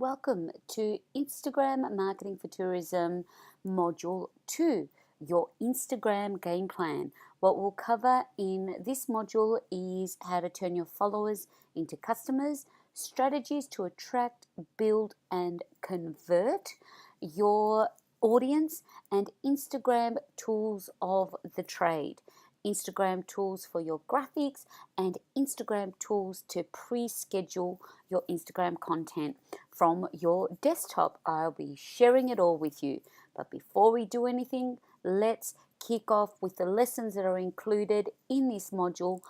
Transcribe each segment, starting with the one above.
Welcome to Instagram Marketing for Tourism Module 2, your Instagram game plan. What we'll cover in this module is how to turn your followers into customers, strategies to attract, build, and convert your audience, and Instagram tools of the trade. Instagram tools for your graphics and Instagram tools to pre-schedule your Instagram content from your desktop. I'll be sharing it all with you. But before we do anything, let's kick off with the lessons that are included in this module.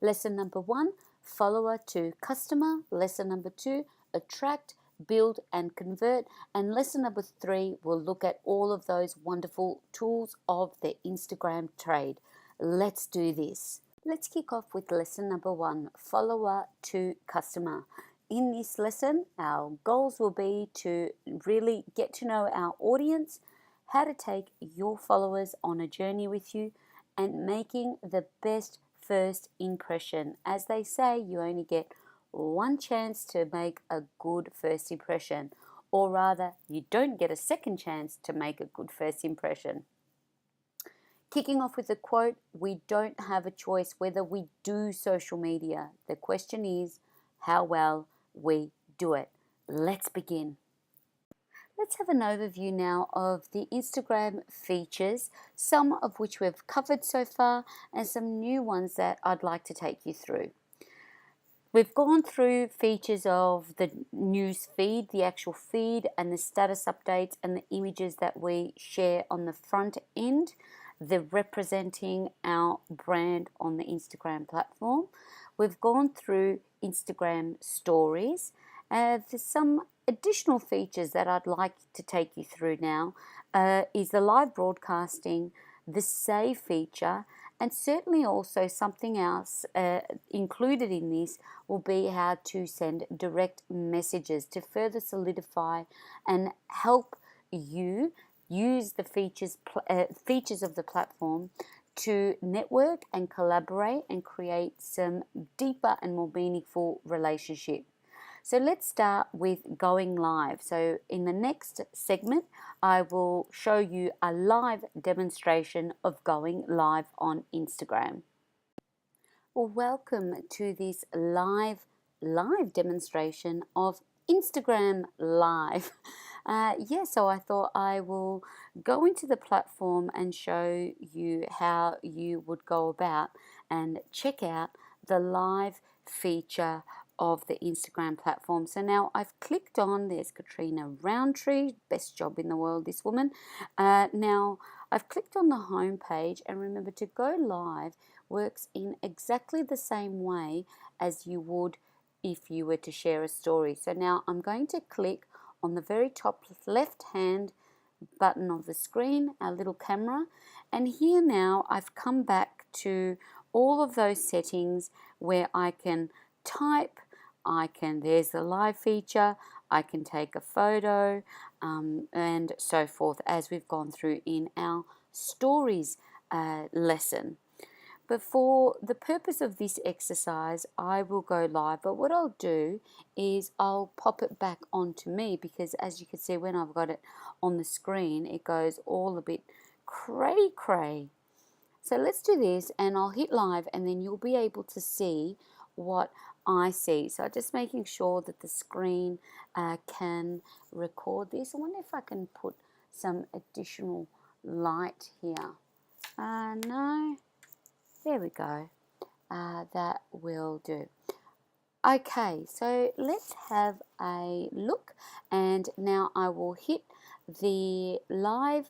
Lesson number 1, follower to customer. Lesson number 2, attract, build and convert. And lesson number 3 will look at all of those wonderful tools of the Instagram trade. Let's do this. Let's kick off with lesson number 1, follower to customer. In this lesson, our goals will be to really get to know our audience, how to take your followers on a journey with you, and making the best first impression. As they say, you only get one chance to make a good first impression, or rather, you don't get a second chance to make a good first impression. Kicking off with a quote, we don't have a choice whether we do social media. The question is how well we do it. Let's begin. Let's have an overview now of the Instagram features, some of which we've covered so far and some new ones that I'd like to take you through. We've gone through features of the news feed, the actual feed and the status updates and the images that we share on the front end. They're representing our brand on the Instagram platform. We've gone through Instagram stories. There's some additional features that I'd like to take you through now is the live broadcasting, the save feature, and certainly also something else included in this will be how to send direct messages to further solidify and help you use the features of the platform to network and collaborate and create some deeper and more meaningful relationship. So let's start with going live. So in the next segment, I will show you a live demonstration of going live on Instagram. Well, welcome to this live demonstration of Instagram Live. So I thought I will go into the platform and show you how you would go about and check out the live feature of the Instagram platform. So now I've clicked on, there's Katrina Roundtree, best job in the world, this woman. Now I've clicked on the home page, and remember, to go live works in exactly the same way as you would if you were to share a story. So now I'm going to click on the very top left hand button of the screen, our little camera, and here now I've come back to all of those settings where I can type, there's the live feature, I can take a photo, and so forth, as we've gone through in our stories lesson. But for the purpose of this exercise, I will go live. But what I'll do is I'll pop it back onto me, because as you can see, when I've got it on the screen, it goes all a bit cray. So let's do this, and I'll hit live, and then you'll be able to see what I see. So just making sure that the screen can record this. I wonder if I can put some additional light here. No. There we go. That will do. Okay, so let's have a look, and now I will hit the live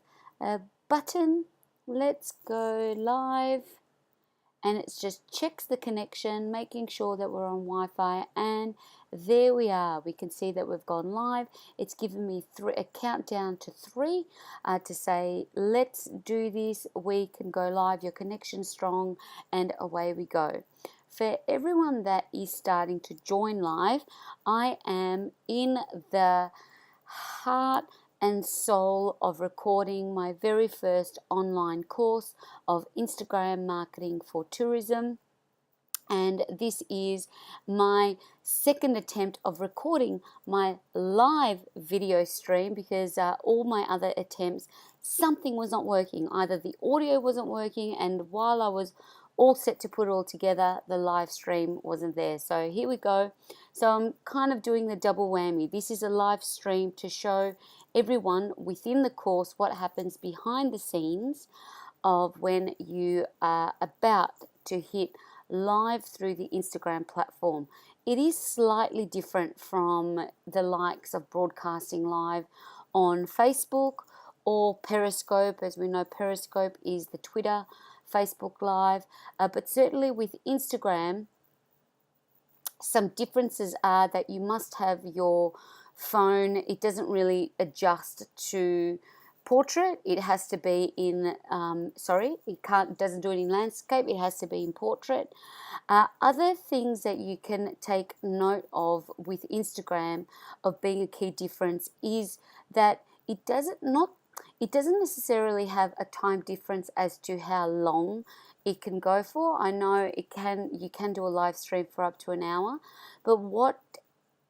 button. Let's go live, and it just checks the connection, making sure that we're on Wi-Fi, and there we are. We can see that we've gone live. It's given me a countdown to 3 to say, let's do this. We can go live. Your connection's strong, and away we go. For everyone that is starting to join live, I am in the heart and soul of recording my very first online course of Instagram marketing for tourism. And this is my second attempt of recording my live video stream, because all my other attempts, something was not working. Either the audio wasn't working, and while I was all set to put it all together, the live stream wasn't there. So here we go. So I'm kind of doing the double whammy. This is a live stream to show everyone within the course what happens behind the scenes of when you are about to hit live through the Instagram platform. It is slightly different from the likes of broadcasting live on Facebook or Periscope. As we know, Periscope is the Twitter, Facebook Live, but certainly with Instagram, some differences are that you must have your phone. It doesn't really adjust to portrait. It has to be in doesn't do it in landscape. It has to be in portrait. Other things that you can take note of with Instagram of being a key difference is that it doesn't necessarily have a time difference as to how long it can go for. I know you can do a live stream for up to an hour, but what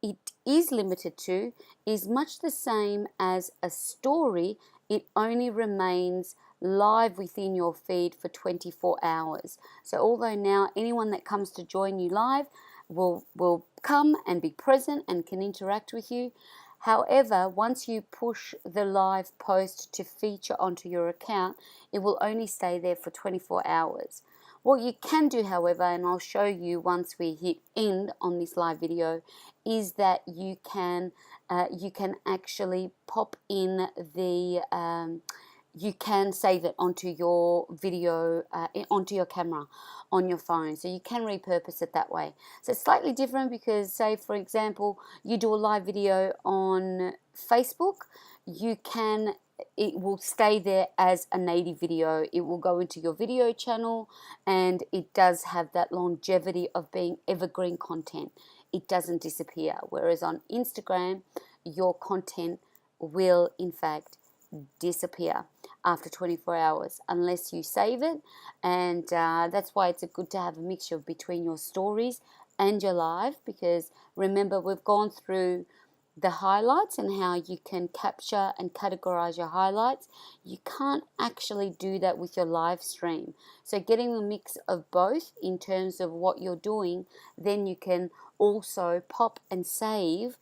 it is limited to is much the same as a story. It only remains live within your feed for 24 hours. So although now anyone that comes to join you live will come and be present and can interact with you, however, once you push the live post to feature onto your account, it will only stay there for 24 hours. What you can do, however, and I'll show you once we hit end on this live video, is that you can actually pop in you can save it onto your video, onto your camera on your phone. So you can repurpose it that way. So it's slightly different because, say, for example, you do a live video on Facebook, it will stay there as a native video. It will go into your video channel, and it does have that longevity of being evergreen content. It doesn't disappear. Whereas on Instagram, your content will, in fact, disappear after 24 hours unless you save it. And that's why it's good to have a mixture between your stories and your live, because remember, we've gone through the highlights and how you can capture and categorize your highlights. You can't actually do that with your live stream. So getting a mix of both in terms of what you're doing, then you can also pop and save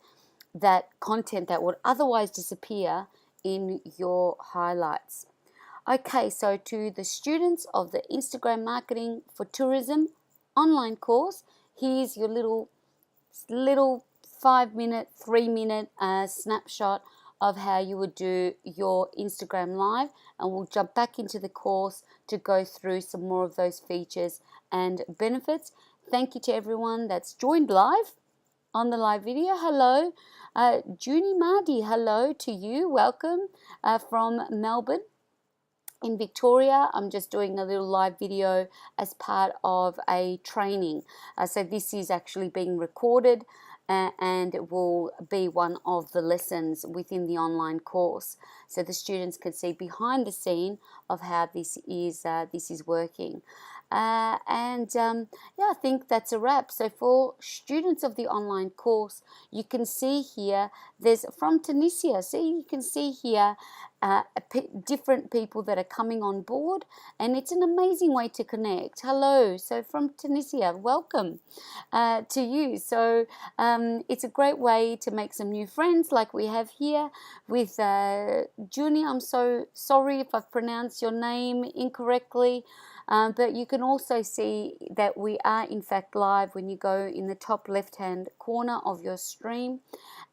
that content that would otherwise disappear in your highlights. Okay, so to the students of the Instagram Marketing for Tourism online course, here's your little 5-minute, 3-minute snapshot of how you would do your Instagram live, and we'll jump back into the course to go through some more of those features and benefits. Thank you to everyone that's joined live on the live video. Hello, Junie Mardi, hello to you. Welcome from Melbourne. In Victoria, I'm just doing a little live video as part of a training. So this is actually being recorded and it will be one of the lessons within the online course. So the students can see behind the scene of how this is working. Yeah, I think that's a wrap. So for students of the online course, you can see here, there's from Tunisia. See, you can see here different people that are coming on board, and it's an amazing way to connect. Hello, so from Tunisia, welcome to you. So it's a great way to make some new friends like we have here with Junie. I'm so sorry if I've pronounced your name incorrectly. But you can also see that we are in fact live when you go in the top left hand corner of your stream,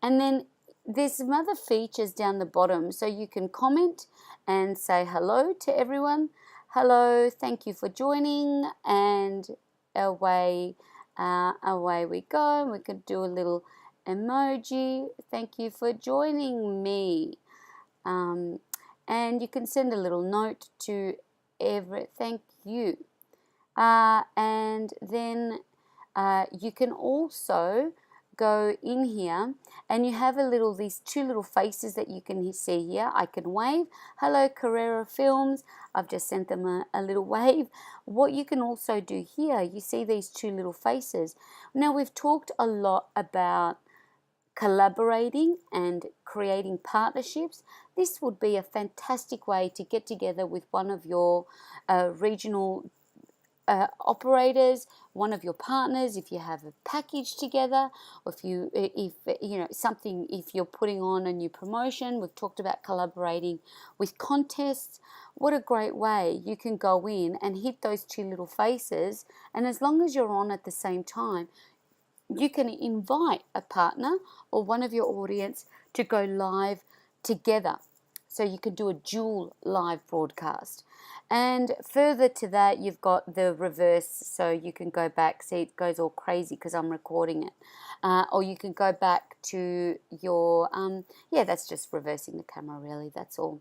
and then there's some other features down the bottom, so you can comment and say hello to everyone. Hello, thank you for joining, and away we go. We could do a little emoji. Thank you for joining me, and you can send a little note to thank you, and then you can also go in here and you have these two little faces that you can see here. I can wave. Hello, Carrera Films. I've just sent them a little wave. What you can also do here, you see these two little faces. Now, we've talked a lot about collaborating and creating partnerships. This would be a fantastic way to get together with one of your regional operators, one of your partners, if you have a package together, or if you know something, if you're putting on a new promotion. We've talked about collaborating with contests. What a great way. You can go in and hit those two little faces, and as long as you're on at the same time, you can invite a partner or one of your audience to go live together. So you could do a dual live broadcast. And further to that, you've got the reverse, so you can go back. See, it goes all crazy because I'm recording it. Or you can go back to your, yeah, that's just reversing the camera, really. That's all.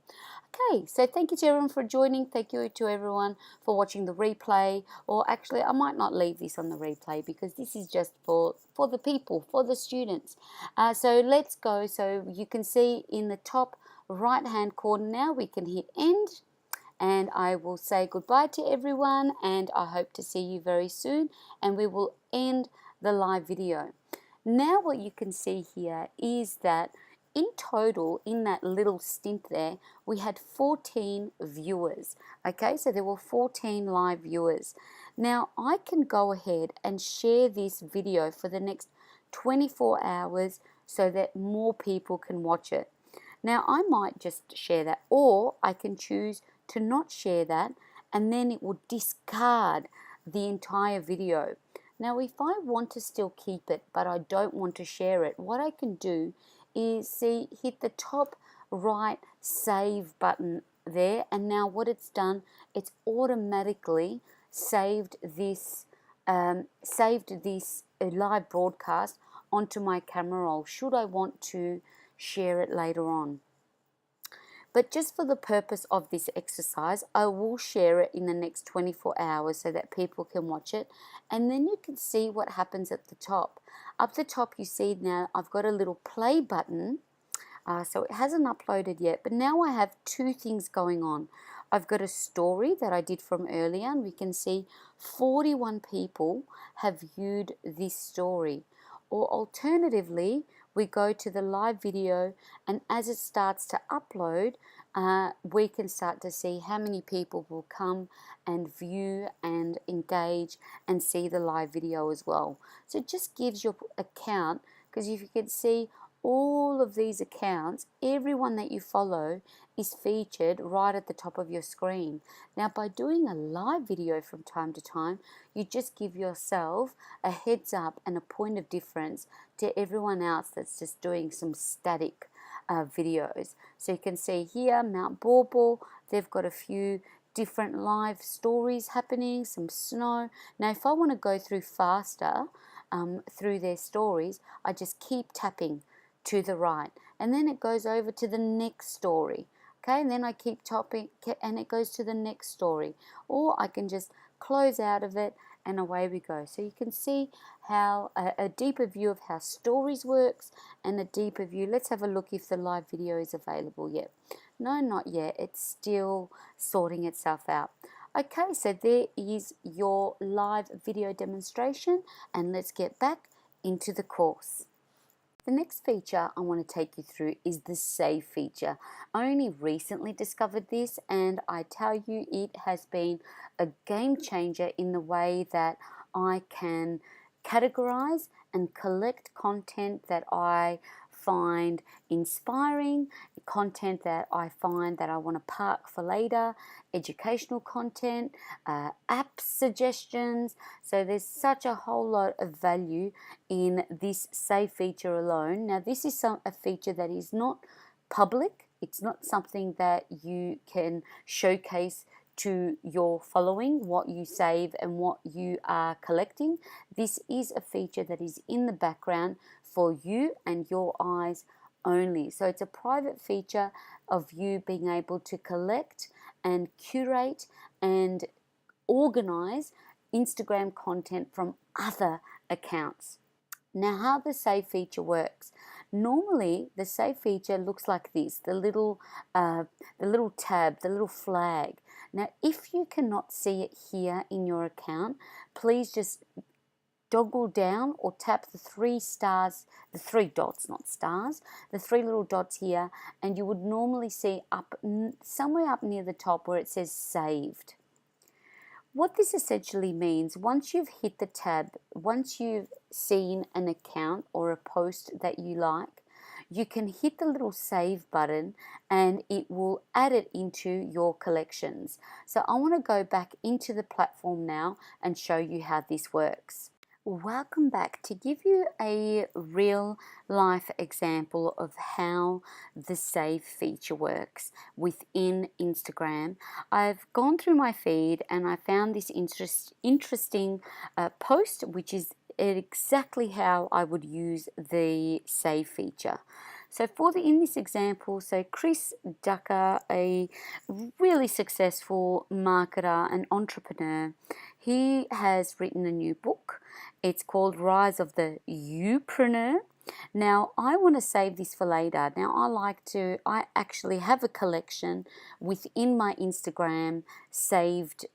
Okay, so thank you to everyone for joining. Thank you to everyone for watching the replay. Or actually, I might not leave this on the replay because this is just for the people, for the students. So let's go. So you can see in the top right-hand corner now, we can hit end. And I will say goodbye to everyone, and I hope to see you very soon, and we will end the live video. Now what you can see here is that in total, in that little stint there, we had 14 viewers. Okay, so there were 14 live viewers. Now I can go ahead and share this video for the next 24 hours so that more people can watch it. Now I might just share that, or I can choose to not share that, and then it will discard the entire video. Now if I want to still keep it but I don't want to share it, what I can do is hit the top right save button there, and now what it's done, it's automatically saved this live broadcast onto my camera roll should I want to share it later on. But just for the purpose of this exercise, I will share it in the next 24 hours so that people can watch it. And then you can see what happens at the top. Up the top, you see now I've got a little play button. So it hasn't uploaded yet, but now I have two things going on. I've got a story that I did from earlier, and we can see 41 people have viewed this story. Or alternatively, we go to the live video, and as it starts to upload, we can start to see how many people will come and view and engage and see the live video as well. So it just gives your account, because if you can see all of these accounts, everyone that you follow is featured right at the top of your screen. Now by doing a live video from time to time, you just give yourself a heads up and a point of difference to everyone else that's just doing some static videos. So you can see here Mount Bauble, they've got a few different live stories happening, some snow. Now if I want to go through faster through their stories, I just keep tapping to the right, and then it goes over to the next story. Okay, and then I keep tapping and it goes to the next story, or I can just close out of it and away we go. So you can see how a deeper view of how stories works, and a deeper view. Let's have a look if the live video is available yet. No, not yet. It's still sorting itself out. Okay, so there is your live video demonstration, and let's get back into the course. The next feature I want to take you through is the save feature. I only recently discovered this, and I tell you it has been a game changer in the way that I can categorize and collect content that I find inspiring, content that I find that I want to park for later, educational content, app suggestions. So there's such a whole lot of value in this save feature alone. Now this is a feature that is not public. It's not something that you can showcase to your following, what you save and what you are collecting. This is a feature that is in the background for you and your eyes only. So it's a private feature of you being able to collect and curate and organize Instagram content from other accounts. Now, how the save feature works. Normally, the save feature looks like this, the little tab, the little flag. Now, if you cannot see it here in your account, please just toggle down or tap the three stars, the three dots, not stars, the three little dots here, and you would normally see up somewhere up near the top where it says saved. What this essentially means, once you've hit the tab, once you've seen an account or a post that you like, you can hit the little save button and it will add it into your collections. So I want to go back into the platform now and show you how this works. Welcome back to give you a real life example of how the save feature works within Instagram. I've gone through my feed and I found this interesting post, which is exactly how I would use the save feature. So in this example, so Chris Ducker, a really successful marketer and entrepreneur, he has written a new book. It's called Rise of the Youpreneur. Now, I want to save this for later. Now, I actually have a collection within my Instagram saved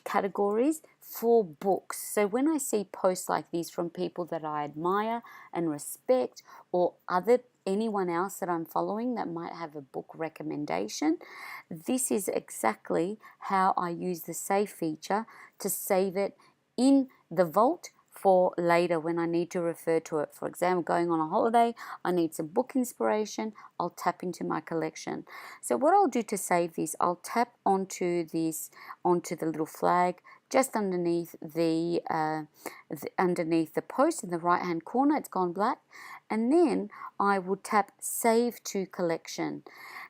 categories for books. So when I see posts like this from people that I admire and respect, or anyone else that I'm following that might have a book recommendation, this is exactly how I use the save feature to save it in the vault for later when I need to refer to it. For example, going on a holiday, I need some book inspiration, I'll tap into my collection. So what I'll do to save this, I'll tap onto the little flag just underneath the post in the right hand corner. It's gone black, and then I would tap save to collection.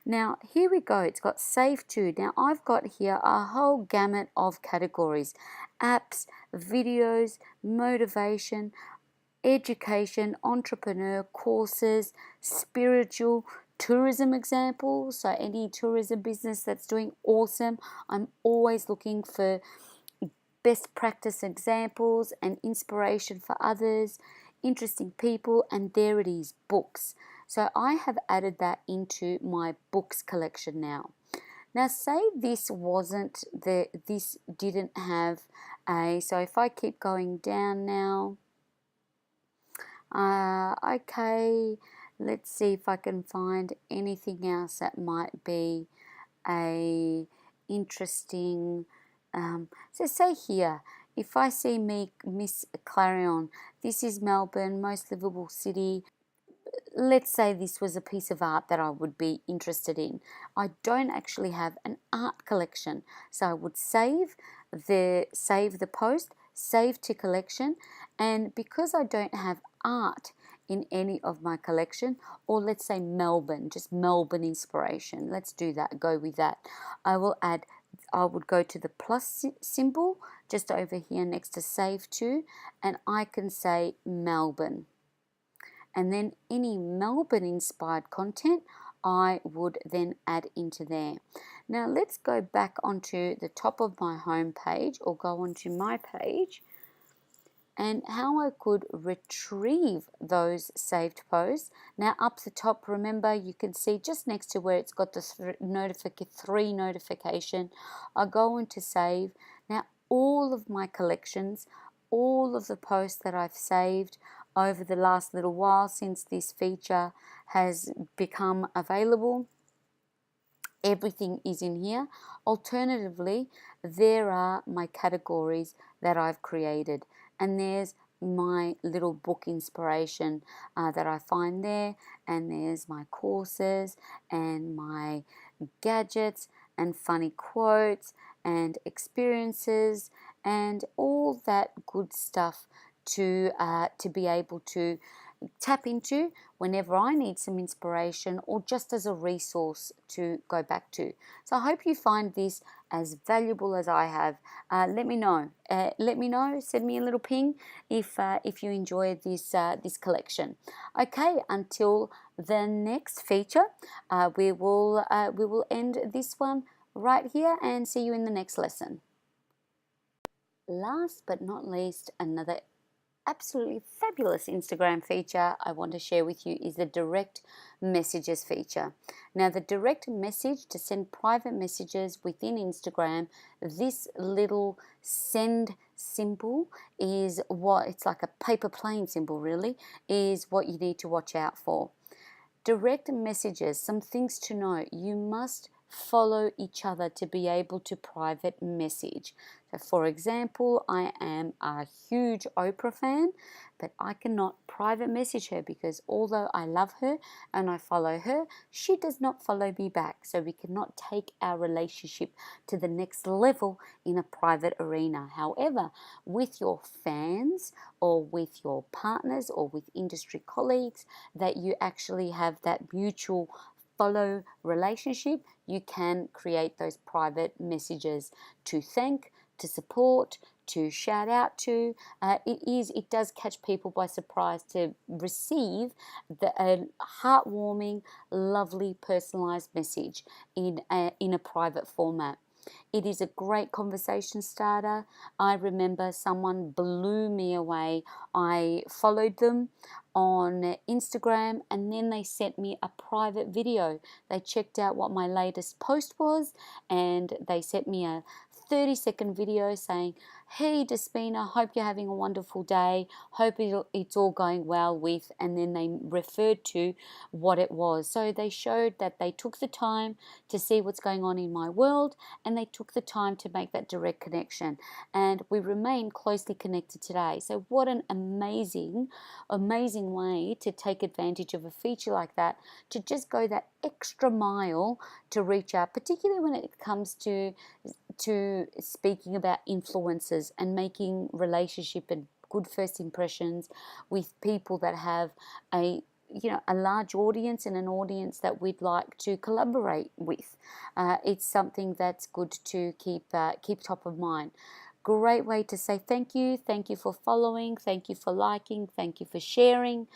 Now here we go, it's got save to. Now I've got here a whole gamut of categories: apps, videos, motivation, education, entrepreneur, courses, spiritual, tourism examples. So any tourism business that's doing awesome, I'm always looking for best practice examples and inspiration for others, interesting people, and there it is, books. So I have added that into my books collection now. Now say this didn't have so if I keep going down now, okay, let's see if I can find anything else that might be a interesting, so say here, if I see Miss Clarion, this is Melbourne, most livable city. Let's say this was a piece of art that I would be interested in. I don't actually have an art collection, so I would save the post, save to collection, and because I don't have art in any of my collection, or let's say Melbourne, just Melbourne inspiration, let's do that, go with that. I would go to the plus symbol just over here next to save to, and I can say Melbourne. And then any Melbourne inspired content I would then add into there. Now let's go back onto the top of my home page, or go onto my page, and how I could retrieve those saved posts. Now up the top, remember, you can see just next to where it's got the three notification, I go into save. Now all of my collections, all of the posts that I've saved over the last little while since this feature has become available, everything is in here. Alternatively, there are my categories that I've created, and there's my little book inspiration that I find there, and there's my courses and my gadgets and funny quotes and experiences and all that good stuff to be able to tap into whenever I need some inspiration, or just as a resource to go back to. So I hope you find this as valuable as I have. Let me know. Send me a little ping if you enjoyed this collection. Okay, until the next feature, we will end this one right here and see you in the next lesson. Last but not least, another absolutely fabulous Instagram feature I want to share with you is the direct messages feature. Now, the direct message, to send private messages within Instagram, this little send symbol is what, it's like a paper plane symbol really, is what you need to watch out for. Direct messages, some things to know. You must follow each other to be able to private message. So for example, I am a huge Oprah fan, but I cannot private message her because although I love her and I follow her, she does not follow me back. So we cannot take our relationship to the next level in a private arena. However, with your fans or with your partners or with industry colleagues that you actually have that mutual follow relationship, you can create those private messages to thank, to support, to shout out to. It does catch people by surprise to receive a heartwarming, lovely, personalized message in a private format. It is a great conversation starter. I remember someone blew me away. I followed them on Instagram and then they sent me a private video. They checked out what my latest post was and they sent me a 30-second video saying, "Hey Despina, hope you're having a wonderful day. Hope it's all going well with," and then they referred to what it was. So they showed that they took the time to see what's going on in my world and they took the time to make that direct connection. And we remain closely connected today. So what an amazing, amazing way to take advantage of a feature like that, to just go that extra mile to reach out, particularly when it comes to speaking about influencers and making relationship and good first impressions with people that have a a large audience and an audience that we'd like to collaborate with. It's something that's good to keep top of mind. Great way to say thank you. Thank you for following. Thank you for liking. Thank you for sharing.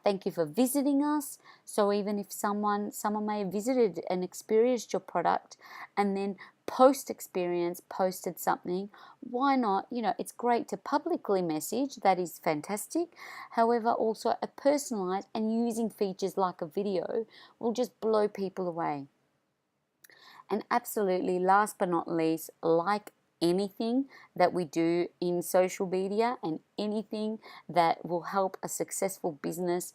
Thank you for visiting us. So even if someone may have visited and experienced your product and then post experience posted something, why not? It's great to publicly message. That is fantastic. However, also a personalized and using features like a video will just blow people away. And absolutely, last but not least, like anything that we do in social media and anything that will help a successful business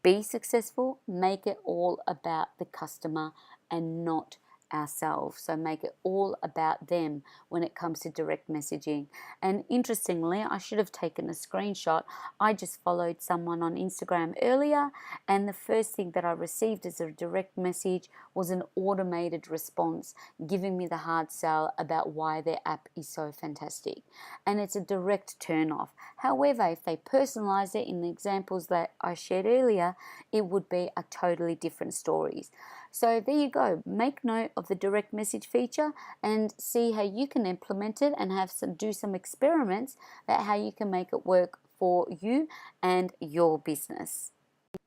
be successful, make it all about the customer and not ourselves. So make it all about them when it comes to direct messaging. And interestingly, I should have taken a screenshot. I just followed someone on Instagram earlier and the first thing that I received as a direct message was an automated response giving me the hard sell about why their app is so fantastic. And it's a direct turn off. However, if they personalize it in the examples that I shared earlier, it would be a totally different stories. So there you go. Make note of the direct message feature and see how you can implement it and do some experiments about how you can make it work for you and your business.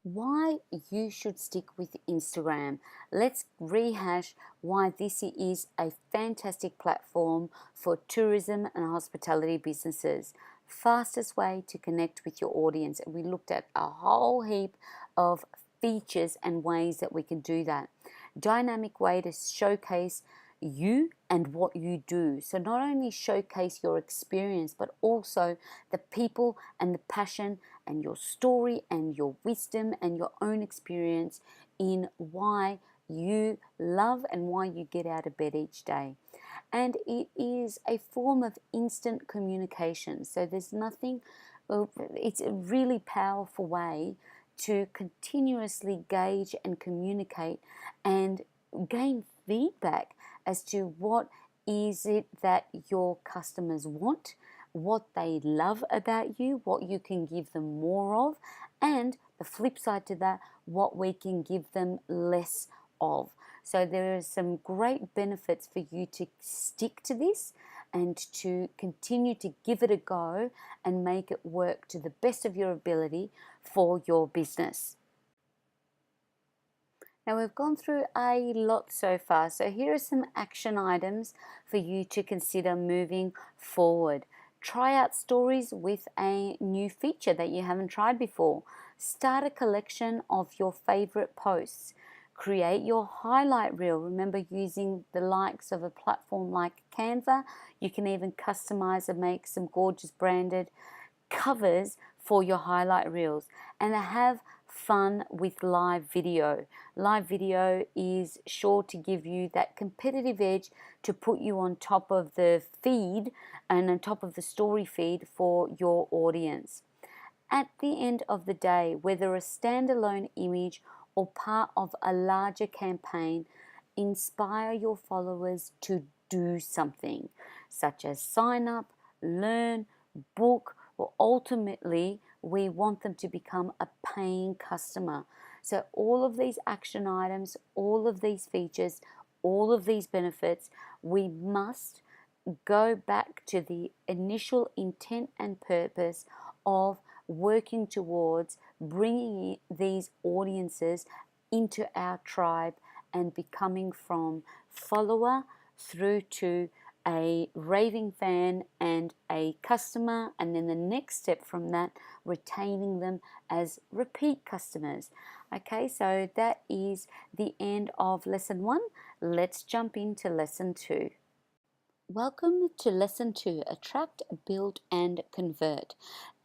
Why you should stick with Instagram. Let's rehash why this is a fantastic platform for tourism and hospitality businesses. Fastest way to connect with your audience. We looked at a whole heap of features and ways that we can do that. Dynamic way to showcase you and what you do. So not only showcase your experience, but also the people and the passion and your story and your wisdom and your own experience in why you love and why you get out of bed each day. And it is a form of instant communication. So there's nothing, it's a really powerful way to continuously gauge and communicate and gain feedback as to what is it that your customers want, what they love about you, what you can give them more of, and the flip side to that, what we can give them less of. So there are some great benefits for you to stick to this and to continue to give it a go and make it work to the best of your ability for your business. Now we've gone through a lot so far, so here are some action items for you to consider moving forward. Try out stories with a new feature that you haven't tried before. Start a collection of your favorite posts. Create your highlight reel. Remember, using the likes of a platform like Canva, you can even customize and make some gorgeous branded covers for your highlight reels. And have fun with live video. Live video is sure to give you that competitive edge to put you on top of the feed and on top of the story feed for your audience. At the end of the day, whether a standalone image or part of a larger campaign, inspire your followers to do something, such as sign up, learn, book, or ultimately, we want them to become a paying customer. So all of these action items, all of these features, all of these benefits, we must go back to the initial intent and purpose of working towards bringing these audiences into our tribe and becoming from follower through to a raving fan and a customer, and then the next step from that, retaining them as repeat customers. Okay, so that is the end of lesson 1. Let's jump into lesson 2. Welcome to lesson 2, Attract, Build and Convert.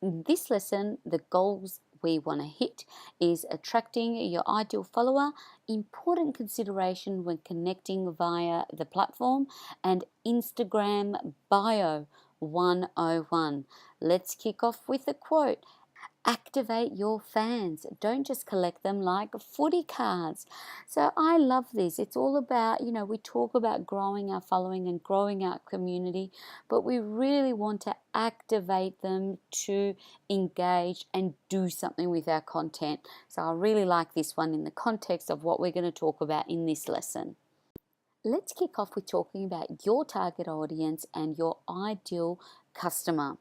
In this lesson, the goals we want to hit is attracting your ideal follower, important consideration when connecting via the platform, and Instagram bio 101. Let's kick off with a quote. Activate your fans. Don't just collect them like footy cards. So I love this. It's all about, we talk about growing our following and growing our community, but we really want to activate them to engage and do something with our content. So I really like this one in the context of what we're going to talk about in this lesson. Let's kick off with talking about your target audience and your ideal customer.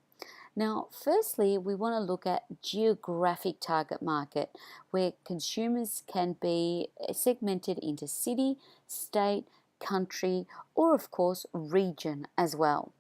Now, firstly, we want to look at geographic target market, where consumers can be segmented into city, state, country, or of course, region as well.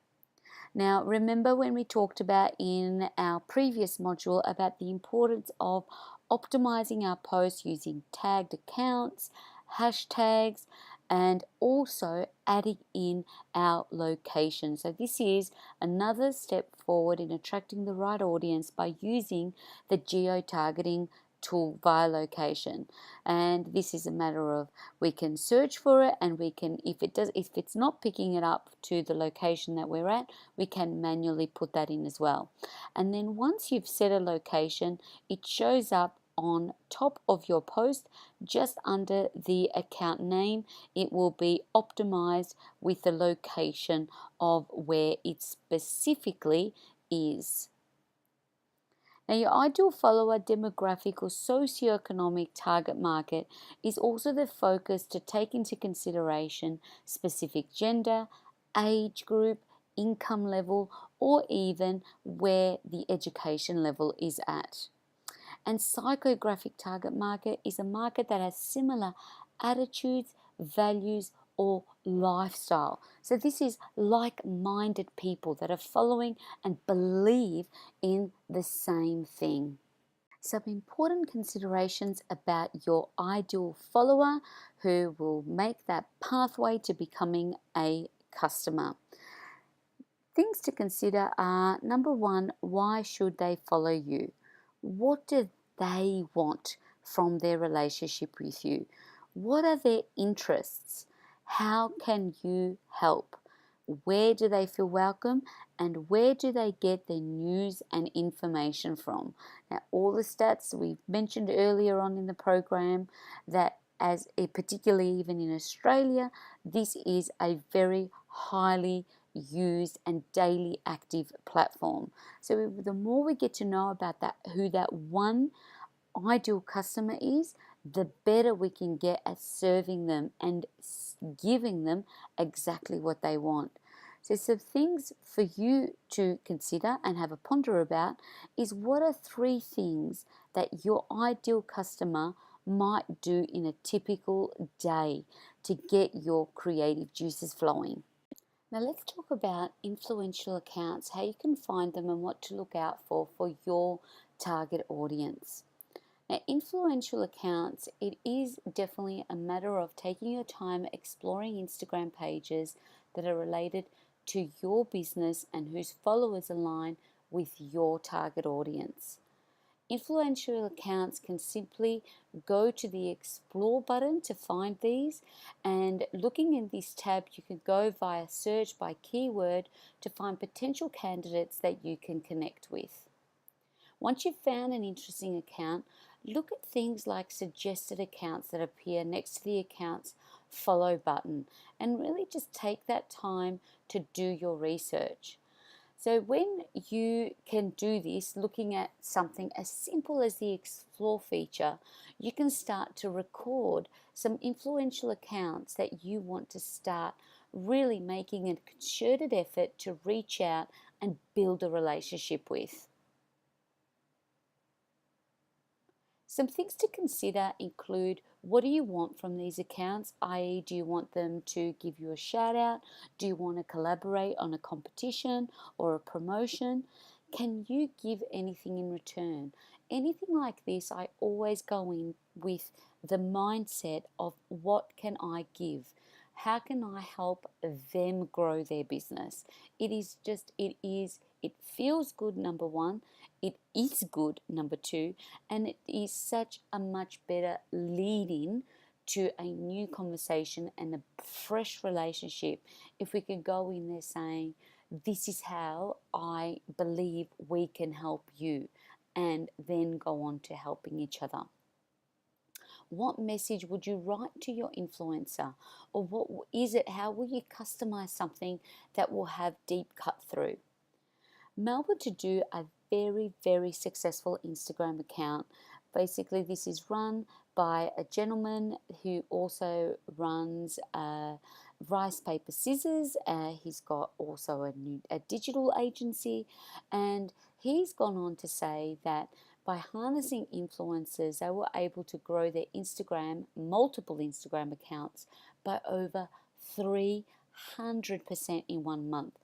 Now, remember when we talked about in our previous module about the importance of optimizing our posts using tagged accounts, hashtags, and also adding in our location. So this is another step forward in attracting the right audience by using the geo-targeting tool via location. And this is a matter of, we can search for it, and we can, if it's not picking it up to the location that we're at, we can manually put that in as well. And then once you've set a location, it shows up on top of your post, just under the account name. It will be optimized with the location of where it specifically is. Now, your ideal follower demographic or socioeconomic target market is also the focus to take into consideration specific gender, age group, income level, or even where the education level is at. And psychographic target market is a market that has similar attitudes, values, or lifestyle. So this is like-minded people that are following and believe in the same thing. Some important considerations about your ideal follower who will make that pathway to becoming a customer. Things to consider are, number 1, why should they follow you? What do they want from their relationship with you? What are their interests? How can you help? Where do they feel welcome? And where do they get their news and information from? Now, all the stats we've mentioned earlier on in the program, that particularly even in Australia, this is a very highly used and daily active platform. So the more we get to know about that, who that one ideal customer is, the better we can get at serving them and giving them exactly what they want. So some things for you to consider and have a ponder about is, what are 3 things that your ideal customer might do in a typical day to get your creative juices flowing? Now let's talk about influential accounts, how you can find them and what to look out for your target audience. Now, influential accounts, it is definitely a matter of taking your time exploring Instagram pages that are related to your business and whose followers align with your target audience. Influential accounts can simply go to the explore button to find these, and looking in this tab you can go via search by keyword to find potential candidates that you can connect with. Once you've found an interesting account, look at things like suggested accounts that appear next to the account's follow button and really just take that time to do your research. So when you can do this, looking at something as simple as the explore feature, you can start to record some influential accounts that you want to start really making a concerted effort to reach out and build a relationship with. Some things to consider include, what do you want from these accounts, i.e. do you want them to give you a shout out? Do you want to collaborate on a competition or a promotion? Can you give anything in return? Anything like this, I always go in with the mindset of, what can I give? How can I help them grow their business? It feels good, number one. It is good, number two, and it is such a much better lead in to a new conversation and a fresh relationship if we could go in there saying, this is how I believe we can help you, and then go on to helping each other. What message would you write to your influencer? Or what is it? How will you customize something that will have deep cut through? Melbourne to do a very, very successful Instagram account. Basically, this is run by a gentleman who also runs Rice Paper Scissors. He's got also a digital agency, and he's gone on to say that by harnessing influencers, they were able to grow their multiple Instagram accounts by over 300% in 1 month.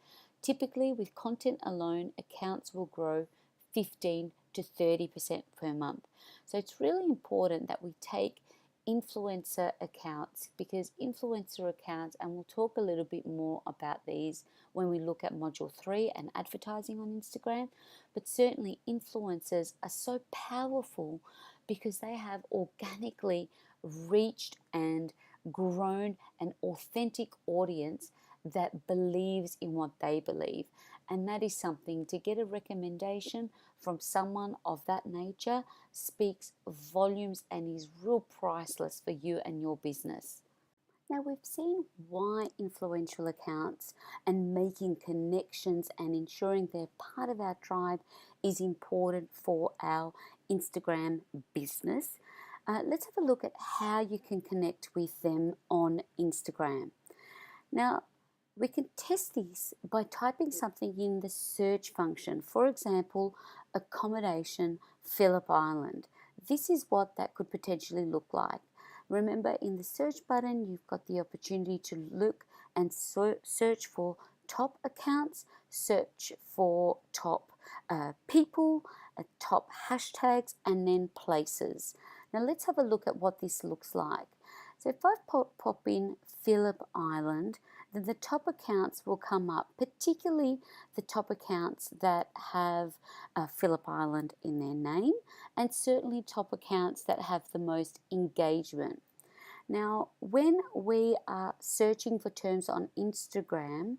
Typically, with content alone, accounts will grow 15 to 30% per month. So it's really important that we take influencer accounts, because influencer accounts, and we'll talk a little bit more about these when we look at module 3 and advertising on Instagram, but certainly influencers are so powerful because they have organically reached and grown an authentic audience that believes in what they believe. And that is something, to get a recommendation from someone of that nature speaks volumes and is real priceless for you and your business. Now, we've seen why influential accounts and making connections and ensuring they're part of our tribe is important for our Instagram business. Let's have a look at how you can connect with them on Instagram. Now, we can test this by typing something in the search function. For example, accommodation, Phillip Island. This is what that could potentially look like. Remember, in the search button, you've got the opportunity to look and search for top accounts, search for top people, top hashtags, and then places. Now let's have a look at what this looks like. So if I pop in Phillip Island, then the top accounts will come up, particularly the top accounts that have Phillip Island in their name, and certainly top accounts that have the most engagement. Now, when we are searching for terms on Instagram,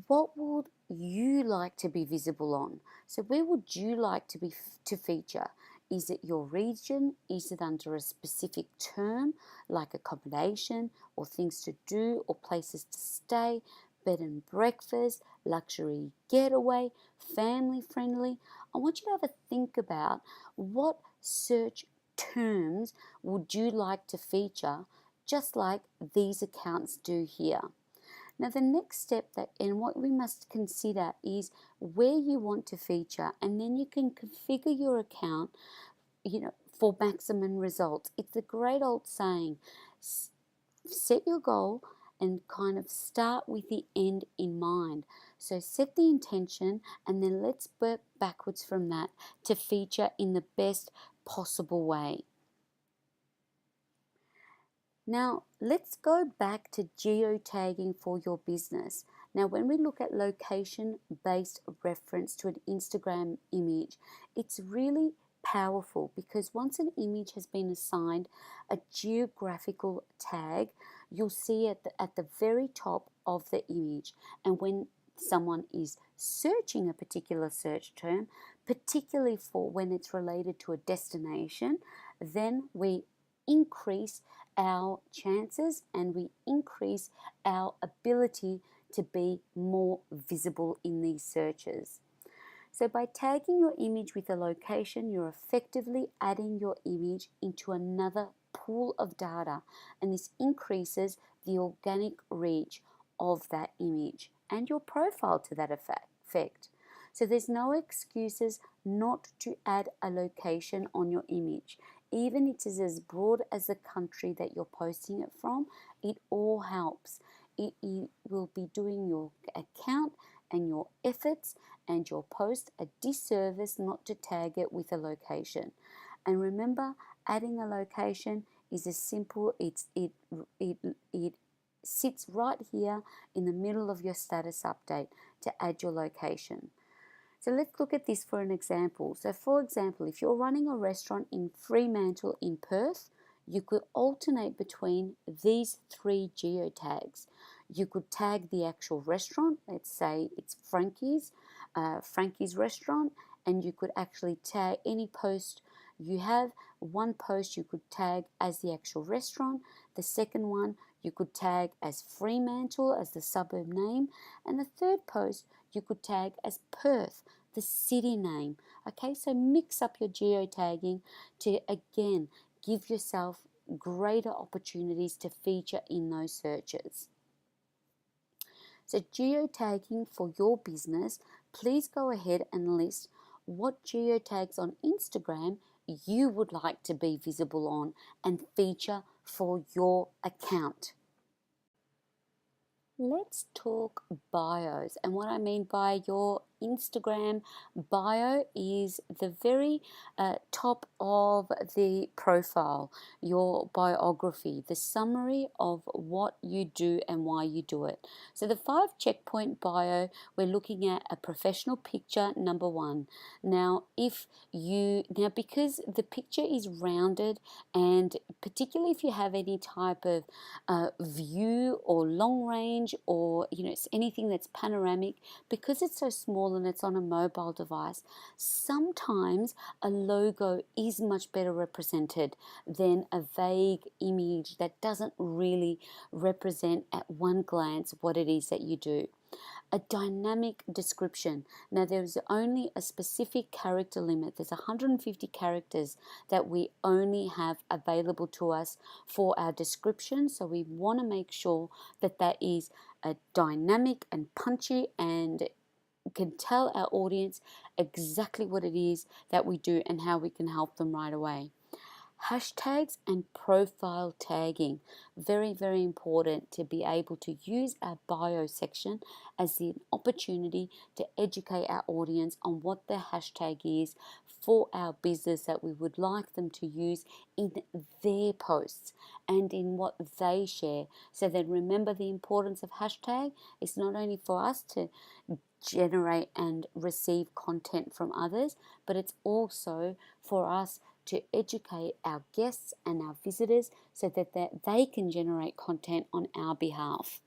what would you like to be visible on? So where would you like to feature? Is it your region? Is it under a specific term like accommodation or things to do or places to stay, bed and breakfast, luxury getaway, family friendly? I want you to have a think about, what search terms would you like to feature, just like these accounts do here. Now the next step and what we must consider is where you want to feature, and then you can configure your account, for maximum results. It's a great old saying, set your goal and kind of start with the end in mind. So set the intention and then let's work backwards from that to feature in the best possible way. Now, let's go back to geotagging for your business. Now, when we look at location-based reference to an Instagram image, it's really powerful because once an image has been assigned a geographical tag, you'll see it at the very top of the image. And when someone is searching a particular search term, particularly for when it's related to a destination, then we increase our chances and we increase our ability to be more visible in these searches. So by tagging your image with a location, you're effectively adding your image into another pool of data, and this increases the organic reach of that image and your profile to that effect. So there's no excuses not to add a location on your image. Even if it is as broad as the country that you're posting it from, it all helps. It will be doing your account and your efforts and your post a disservice not to tag it with a location. And remember, adding a location is as simple. It sits right here in the middle of your status update to add your location. So let's look at this for an example. So for example, if you're running a restaurant in Fremantle in Perth, you could alternate between these 3 geotags. You could tag the actual restaurant, let's say it's Frankie's restaurant, and you could actually tag any post you have. One post you could tag as the actual restaurant, the second one you could tag as Fremantle as the suburb name, and the third post you could tag as Perth, the city name. Okay, so mix up your geotagging to again give yourself greater opportunities to feature in those searches. So geotagging for your business, please go ahead and list what geotags on Instagram you would like to be visible on and feature for your account. Let's talk bios. And what I mean by your Instagram bio is the very top of the profile, your biography, the summary of what you do and why you do it. So the 5 checkpoint bio, we're looking at a professional picture, number 1. Now, because the picture is rounded, and particularly if you have any type of view or long range or anything that's panoramic, because it's so small and it's on a mobile device, sometimes a logo is much better represented than a vague image that doesn't really represent at one glance what it is that you do. A dynamic description. Now, there's only a specific character limit. There's 150 characters that we only have available to us for our description. So we want to make sure that that is a dynamic and punchy and can tell our audience exactly what it is that we do and how we can help them right away. Hashtags and profile tagging. Very, very important to be able to use our bio section as the opportunity to educate our audience on what the hashtag is for our business that we would like them to use in their posts and in what they share. So then remember, the importance of hashtag is not only for us to generate and receive content from others, but it's also for us to educate our guests and our visitors so that they can generate content on our behalf.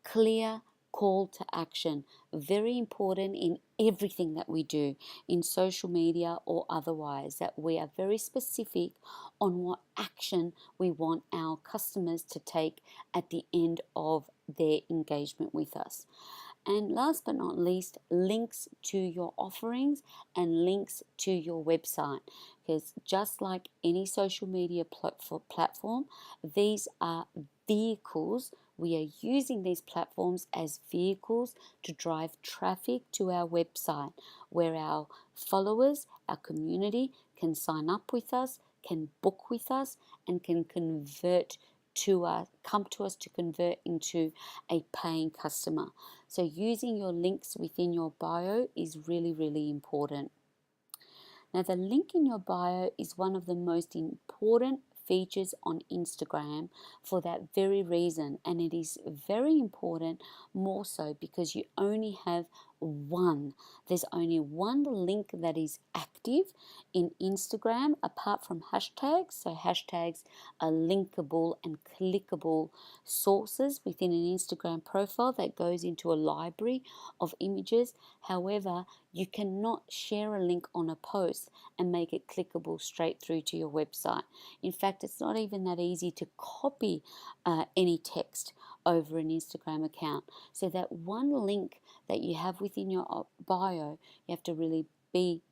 Clear call to action. Very important in everything that we do in social media or otherwise, that we are very specific on what action we want our customers to take at the end of their engagement with us. And last but not least, links to your offerings and links to your website. Because just like any social media platform, these are vehicles. We are using these platforms as vehicles to drive traffic to our website, where our followers, our community can sign up with us, can book with us, and can convert to come to us to convert into a paying customer. So using your links within your bio is really, really important. Now, the link in your bio is one of the most important features on Instagram for that very reason, and it is very important more so because you only have one. There's only one link that is active in Instagram apart from hashtags. So hashtags are linkable and clickable sources within an Instagram profile that goes into a library of images. However, you cannot share a link on a post and make it clickable straight through to your website. In fact, it's not even that easy to copy any text over an Instagram account. So that one link that you have within your bio, you have to really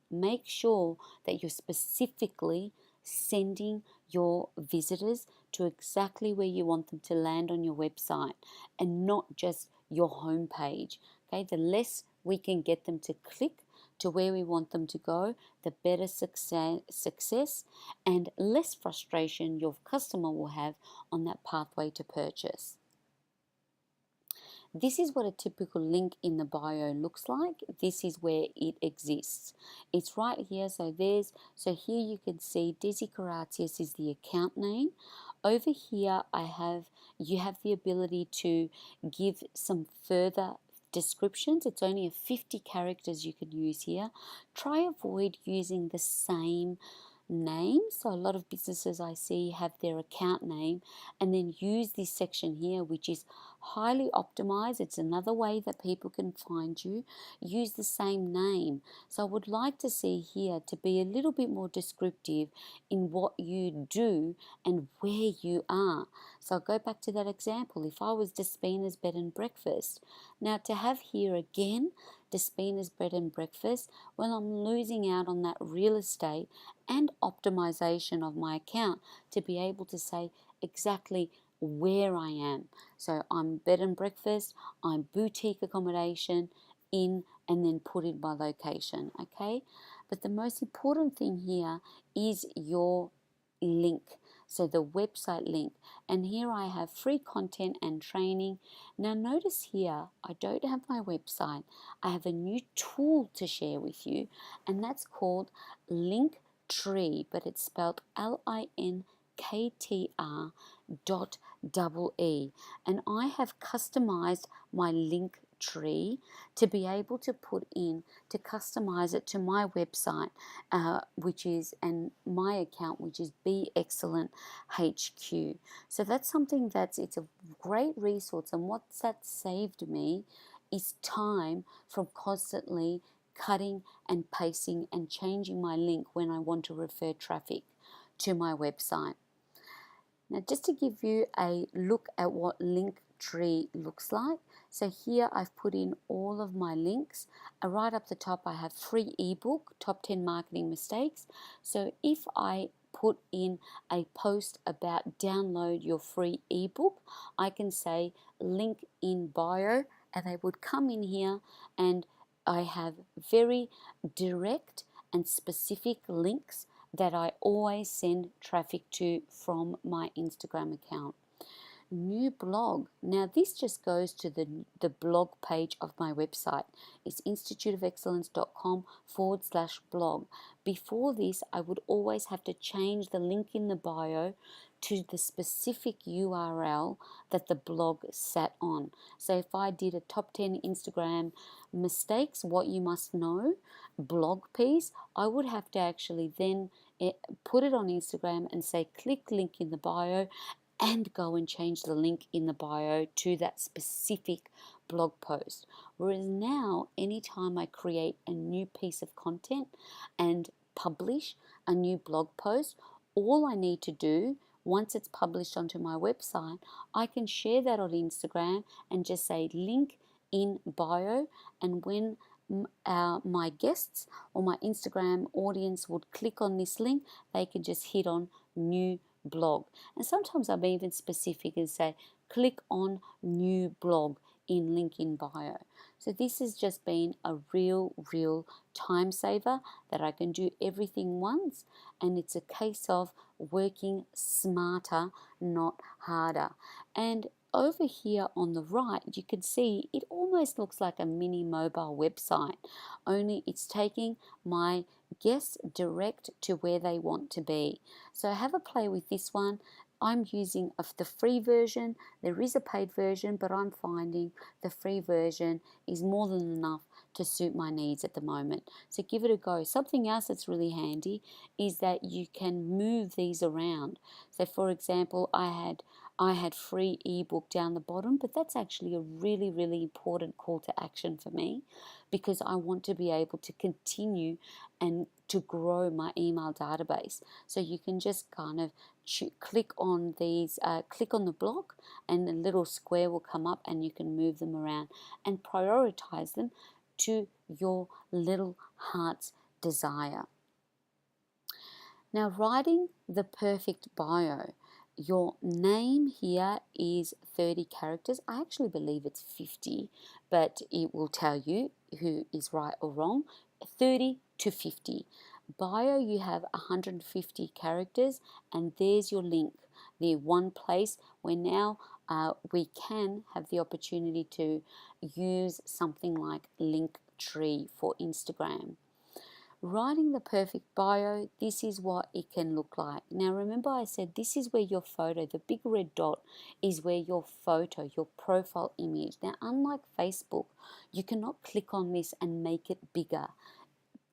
make sure that you're specifically sending your visitors to exactly where you want them to land on your website and not just your homepage. Okay, the less we can get them to click to where we want them to go, the better success and less frustration your customer will have on that pathway to purchase. This is what a typical link in the bio looks like. This is where it exists. It's right here. So here you can see Desi Karatius is the account name. Over here you have the ability to give some further descriptions. It's only a 50 characters you can use here. Try avoid using the same name. So a lot of businesses I see have their account name and then use this section here, which is highly optimized. It's another way that people can find you. Use the same name. So I would like to see here to be a little bit more descriptive in what you do and where you are. So I'll go back to that example. If I was Despina's Bed and Breakfast, now to have here again Despina's Bed and Breakfast, well, I'm losing out on that real estate and optimization of my account to be able to say exactly where I am. So I'm bed and breakfast, I'm boutique accommodation in, and then put in my location, okay? But the most important thing here is your link. So the website link, and here I have free content and training. Now notice here I don't have my website. I have a new tool to share with you, and that's called Linktree, but it's spelled LINKTR.EE, and I have customized my link tree to be able to put in to customize it to my website, and my account, which is Be Excellent HQ. So that's something it's a great resource, and what's that saved me is time from constantly cutting and pasting and changing my link when I want to refer traffic to my website. Now, just to give you a look at what Linktree looks like. So here I've put in all of my links. Right up the top I have free ebook, Top 10 Marketing Mistakes. So if I put in a post about download your free ebook, I can say link in bio, and they would come in here, and I have very direct and specific links that I always send traffic to from my Instagram account. New blog. Now this just goes to the blog page of my website. It's instituteofexcellence.com/blog. Before this, I would always have to change the link in the bio to the specific URL that the blog sat on. So if I did a top 10 Instagram mistakes, what you must know blog piece, I would have to actually then put it on Instagram and say click link in the bio, and go and change the link in the bio to that specific blog post. Whereas now, anytime I create a new piece of content and publish a new blog post, all I need to do, once it's published onto my website, I can share that on Instagram and just say link in bio, and when my guests or my Instagram audience would click on this link, they can just hit on new blog. And sometimes I'm even specific and say click on new blog in link in bio. So this has just been a real time saver that I can do everything once, and it's a case of working smarter, not harder. And over here on the right, you can see it almost looks like a mini mobile website, only it's taking my guests direct to where they want to be. So have a play with this one. I'm using the free version. There is a paid version, but I'm finding the free version is more than enough to suit my needs at the moment. So give it a go. Something else that's really handy is that you can move these around. So for example, I had free ebook down the bottom, but that's actually a really important call to action for me, because I want to be able to continue and to grow my email database. So you can just kind of click on these, click on the block, and a little square will come up, and you can move them around and prioritize them to your little heart's desire. Now, writing the perfect bio. Your name here is 30 characters. I actually believe it's 50, but it will tell you who is right or wrong. 30 to 50. Bio, you have 150 characters, and there's your link. The one place where now we can have the opportunity to use something like Linktree for Instagram. Writing the perfect bio, this is what it can look like. Now remember I said this is where your photo, the big red dot is where your photo, your profile image. Now unlike Facebook, you cannot click on this and make it bigger.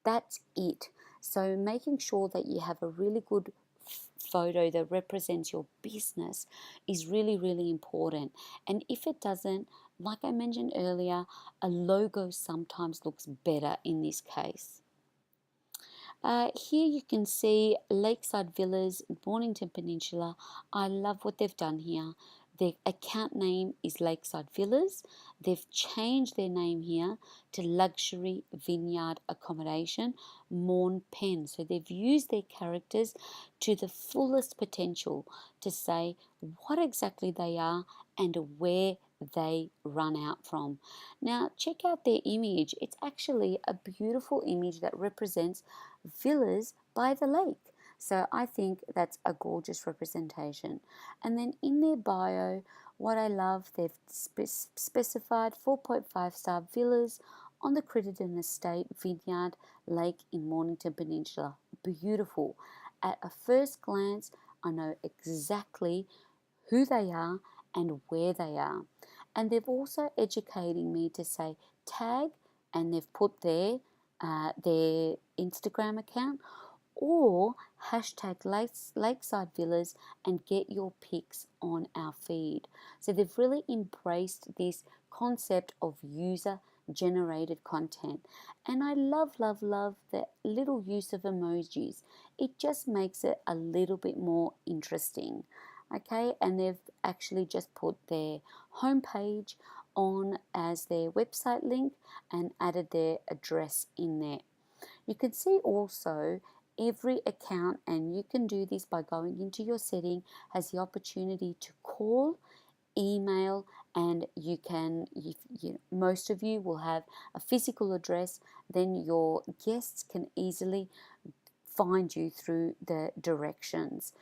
That's it. So making sure that you have a really good photo that represents your business is really important. And if it doesn't, like I mentioned earlier, a logo sometimes looks better in this case. Here you can see Lakeside Villas, Mornington Peninsula. I love what they've done here. Their account name is Lakeside Villas. They've changed their name here to Luxury Vineyard Accommodation, Morn Pen. So they've used their characters to the fullest potential to say what exactly they are and where they run out from. Now check out their image. It's actually a beautiful image that represents villas by the lake. So I think that's a gorgeous representation. And then in their bio, what I love, they've specified 4.5-star villas on the Crittenden Estate Vineyard Lake in Mornington Peninsula. Beautiful. At a first glance, I know exactly who they are and where they are. And they've also educating me to say tag, and they've put their Instagram account, or hashtag Lakeside Villas and get your pics on our feed. So they've really embraced this concept of user generated content, and I love the little use of emojis. It just makes it a little bit more interesting. Okay, and they've actually just put their homepage on as their website link and added their address in there. You can see also every account, and you can do this by going into your setting, has the opportunity to call, email, and you can, most of you will have a physical address, then your guests can easily find you through the directions,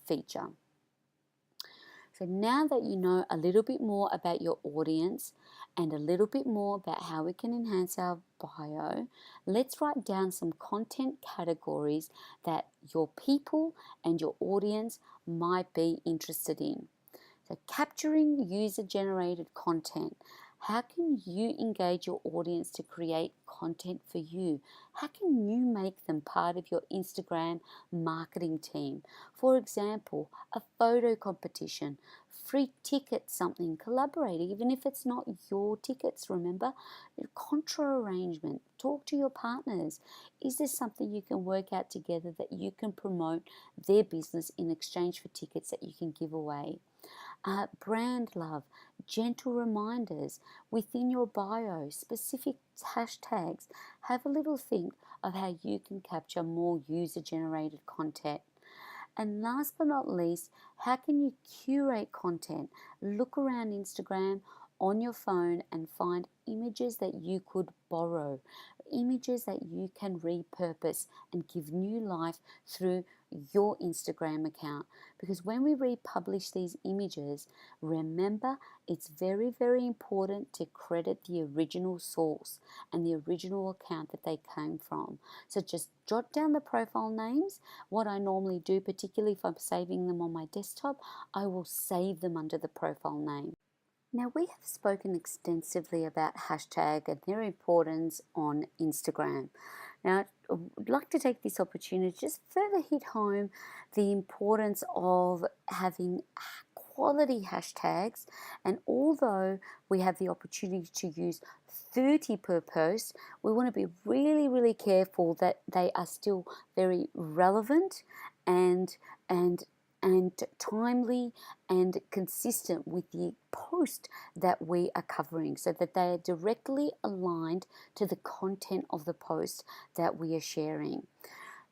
feature. So now that you know a little bit more about your audience and a little bit more about how we can enhance our bio, let's write down some content categories that your people and your audience might be interested in. So capturing user-generated content. How can you engage your audience to create content for you? How can you make them part of your Instagram marketing team? For example, a photo competition, free tickets, something, collaborate, even if it's not your tickets, remember? Contra arrangement, talk to your partners. Is there something you can work out together that you can promote their business in exchange for tickets that you can give away? Brand love, gentle reminders within your bio, specific hashtags. Have a little think of how you can capture more user-generated content. And last but not least, how can you curate content? Look around Instagram on your phone and find images that you could borrow, images that you can repurpose and give new life through your Instagram account. Because when we republish these images, remember it's very, very important to credit the original source and the original account that they came from. So just jot down the profile names. What I normally do, particularly if I'm saving them on my desktop, I will save them under the profile name. Now, we have spoken extensively about hashtag and their importance on Instagram. Now, I'd like to take this opportunity to just further hit home the importance of having quality hashtags. And although we have the opportunity to use 30 per post, we want to be really, really careful that they are still very relevant and timely and consistent with the post that we are covering, so that they are directly aligned to the content of the post that we are sharing.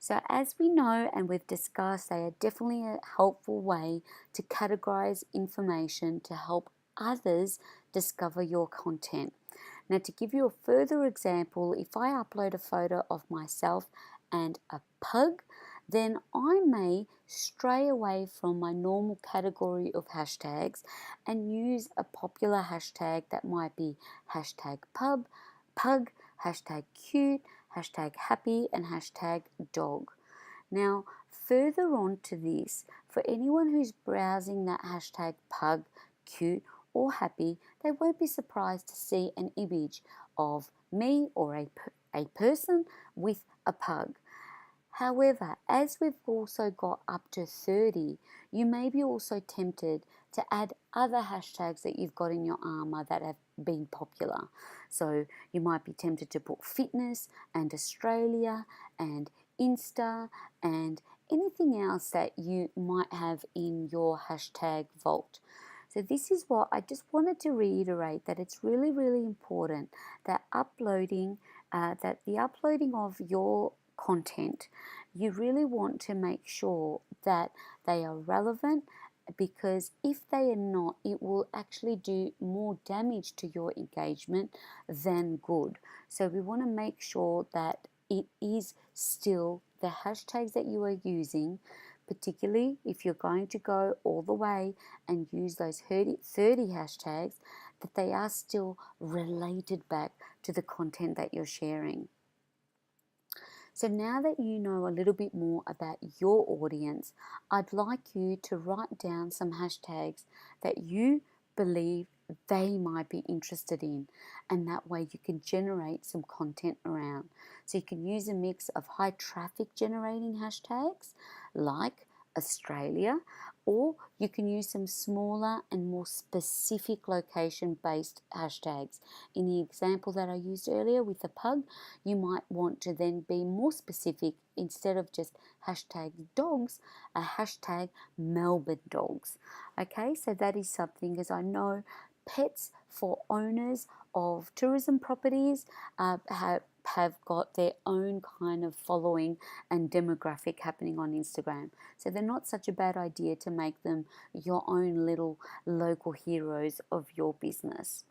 So as we know and we've discussed, they are definitely a helpful way to categorize information to help others discover your content. Now, to give you a further example, if I upload a photo of myself and a pug, then I may stray away from my normal category of hashtags and use a popular hashtag that might be hashtag pug, hashtag cute, hashtag happy, and hashtag dog. Now, further on to this, for anyone who's browsing that hashtag pug, cute, or happy, they won't be surprised to see an image of me or a person with a pug. However, as we've also got up to 30, you may be also tempted to add other hashtags that you've got in your armour that have been popular. So you might be tempted to put fitness and Australia and Insta and anything else that you might have in your hashtag vault. So this is what I just wanted to reiterate, that it's really, really important that the uploading of your content, you really want to make sure that they are relevant, because if they are not, it will actually do more damage to your engagement than good. So we want to make sure that it is still the hashtags that you are using, particularly if you're going to go all the way and use those 30 hashtags, that they are still related back to the content that you're sharing. So now that you know a little bit more about your audience, I'd like you to write down some hashtags that you believe they might be interested in, and that way you can generate some content around. So you can use a mix of high traffic generating hashtags like Australia, or you can use some smaller and more specific location based hashtags. In the example that I used earlier with the pug, you might want to then be more specific. Instead of just hashtag dogs, a hashtag Melbourne dogs. Okay, so that is something, as I know pets for owners of tourism properties have got their own kind of following and demographic happening on Instagram. So they're not such a bad idea to make them your own little local heroes of your business.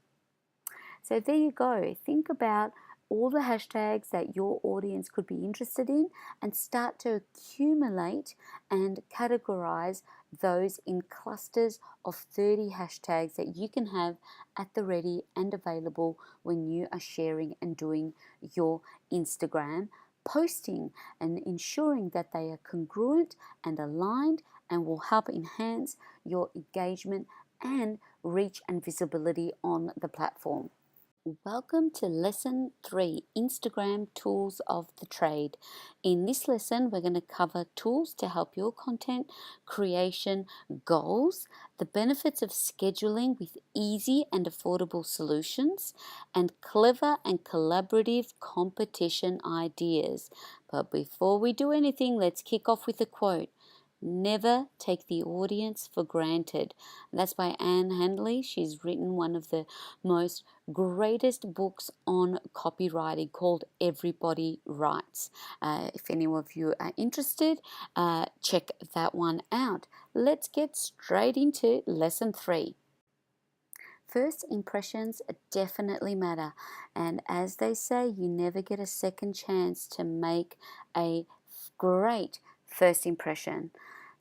So there you go. Think about all the hashtags that your audience could be interested in and start to accumulate and categorize those in clusters of 30 hashtags that you can have at the ready and available when you are sharing and doing your Instagram posting, and ensuring that they are congruent and aligned and will help enhance your engagement and reach and visibility on the platform. Welcome to Lesson 3, Instagram Tools of the Trade. In this lesson, we're going to cover tools to help your content creation goals, the benefits of scheduling with easy and affordable solutions, and clever and collaborative competition ideas. But before we do anything, let's kick off with a quote. Never take the audience for granted. That's by Anne Handley. She's written one of the most greatest books on copywriting called Everybody Writes. If any of you are interested, check that one out. Let's get straight into lesson 3. First impressions definitely matter, and as they say, you never get a second chance to make a great first impression.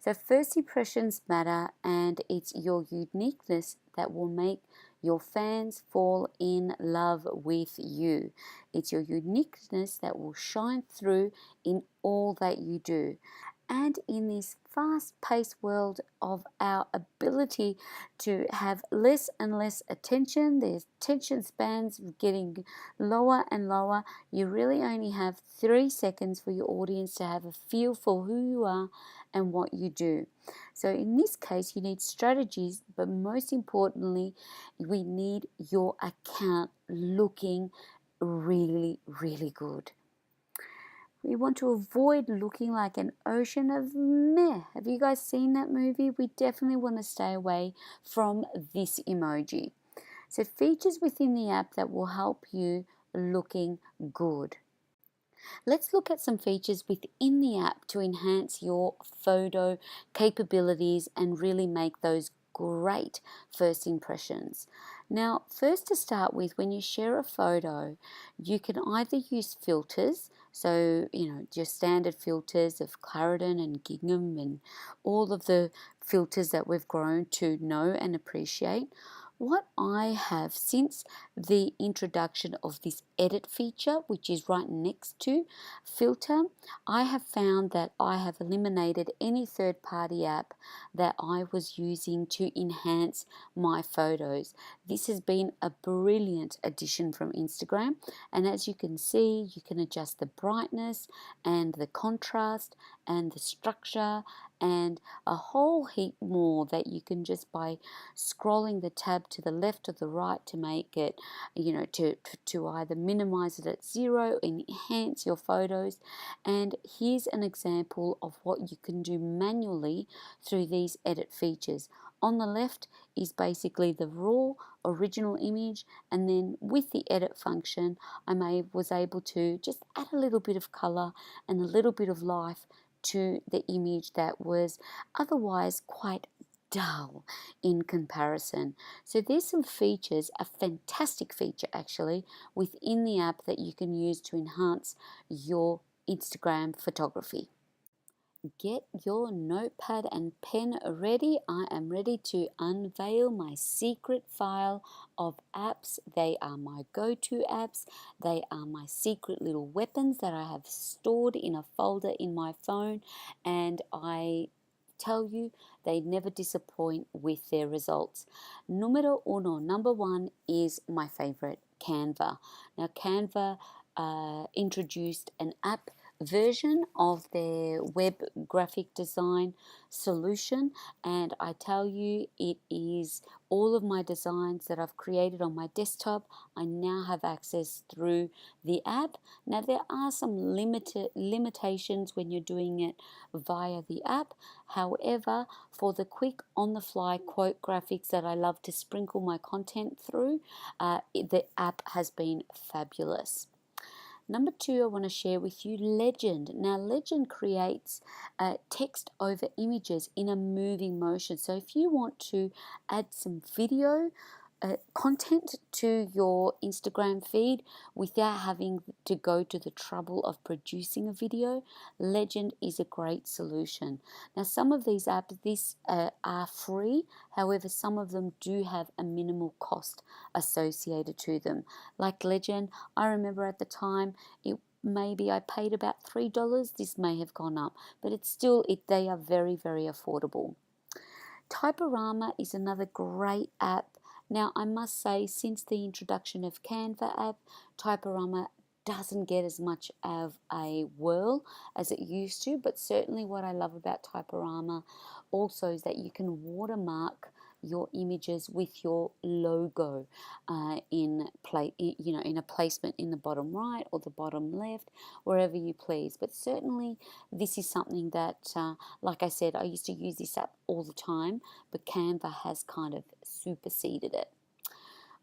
So, first impressions matter, and it's your uniqueness that will make your fans fall in love with you. It's your uniqueness that will shine through in all that you do. And in this fast paced world of our ability to have less and less attention, the attention spans getting lower and lower, you really only have 3 seconds for your audience to have a feel for who you are and what you do. So in this case, you need strategies, but most importantly, we need your account looking really, really good. We want to avoid looking like an ocean of meh. Have you guys seen that movie? We definitely want to stay away from this emoji. So features within the app that will help you looking good. Let's look at some features within the app to enhance your photo capabilities and really make those great first impressions. Now, first to start with, when you share a photo, you can either use filters, so just standard filters of Clarendon and Gingham and all of the filters that we've grown to know and appreciate. What I have since the introduction of this edit feature, which is right next to filter, I have found that I have eliminated any third-party app that I was using to enhance my photos. This has been a brilliant addition from Instagram, and as you can see, you can adjust the brightness and the contrast and the structure and a whole heap more that you can just by scrolling the tab to the left or the right to make it, to either minimize it at 0, enhance your photos. And here's an example of what you can do manually through these edit features. On the left is basically the raw original image, and then with the edit function was able to just add a little bit of color and a little bit of life to the image that was otherwise quite dull in comparison. So there's some features, a fantastic feature actually, within the app that you can use to enhance your Instagram photography. Get your notepad and pen ready. I am ready to unveil my secret file of apps. They are my go-to apps. They are my secret little weapons that I have stored in a folder in my phone, and I tell you, they never disappoint with their results. Numero uno, number 1 is my favorite, Canva. Now, Canva introduced an app version of their web graphic design solution, and I tell you, it is all of my designs that I've created on my desktop. I now have access through the app. Now there are some limitations when you're doing it via the app. However, for the quick on the fly quote graphics that I love to sprinkle my content through, the app has been fabulous. Number 2, I want to share with you Legend. Now, Legend creates text over images in a moving motion. So if you want to add some video content to your Instagram feed without having to go to the trouble of producing a video, Legend is a great solution. Now, some of these apps are free. However, some of them do have a minimal cost associated to them. Like Legend, I remember at the time maybe I paid about $3. This may have gone up, but they are very, very affordable. Typorama is another great app. Now, I must say, since the introduction of Canva app, Typorama doesn't get as much of a whirl as it used to, but certainly what I love about Typorama also is that you can watermark your images with your logo in a placement in the bottom right or the bottom left, wherever you please. But certainly this is something that, like I said, I used to use this app all the time, but Canva has kind of superseded it.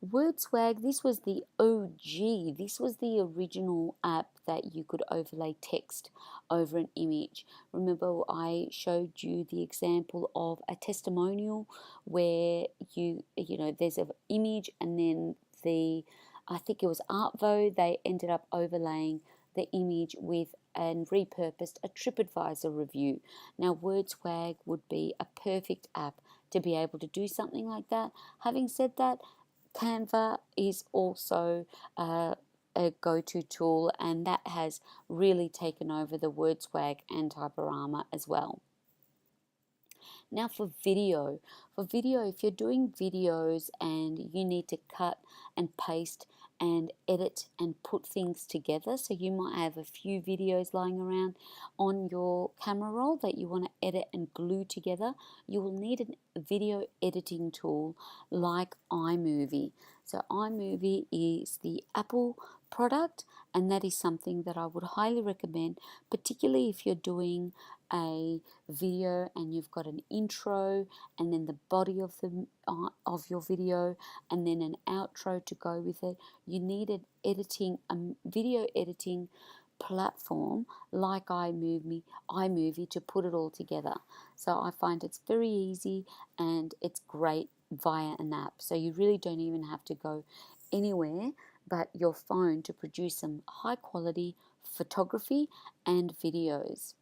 WordSwag, this was the OG, this was the original app that you could overlay text over an image. Remember, I showed you the example of a testimonial where there's an image, and then I think it was Artvo, they ended up overlaying the image with and repurposed a TripAdvisor review. Now, WordSwag would be a perfect app to be able to do something like that. Having said that, Canva is also a go-to tool, and that has really taken over the WordSwag and Typorama as well. Now for video, if you're doing videos and you need to cut and paste and edit and put things together, so you might have a few videos lying around on your camera roll that you want to edit and glue together, you will need a video editing tool like iMovie. So iMovie is the Apple product, and that is something that I would highly recommend, particularly if you're doing a video and you've got an intro and then the body of your video and then an outro to go with it. You need a video editing platform like iMovie to put it all together. So I find it's very easy and it's great via an app. So you really don't even have to go anywhere but your phone to produce some high quality photography and videos.